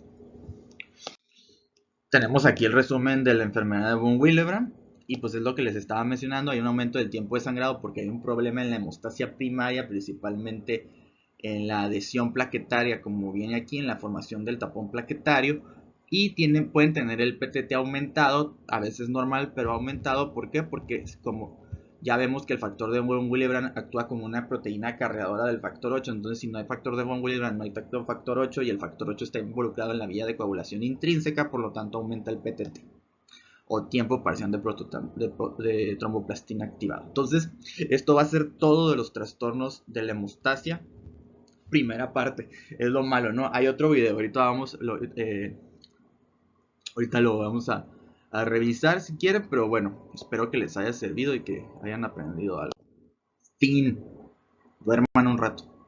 Tenemos aquí el resumen de la enfermedad de von Willebrand. Y pues es lo que les estaba mencionando, hay un aumento del tiempo de sangrado porque hay un problema en la hemostasia primaria, principalmente en la adhesión plaquetaria, como viene aquí, en la formación del tapón plaquetario, y pueden tener el PTT aumentado, a veces normal, pero aumentado. ¿Por qué? Porque como ya vemos que el factor de von Willebrand actúa como una proteína cargadora del factor 8, entonces si no hay factor de von Willebrand, no hay factor 8, y el factor 8 está involucrado en la vía de coagulación intrínseca, por lo tanto aumenta el PTT o tiempo parcial de tromboplastina activado. Entonces, esto va a ser todo de los trastornos de la hemostasia. Primera parte, es lo malo, ¿no? Hay otro video, ahorita lo vamos a revisar si quieren, pero bueno, espero que les haya servido y que hayan aprendido algo. Fin. Duerman un rato.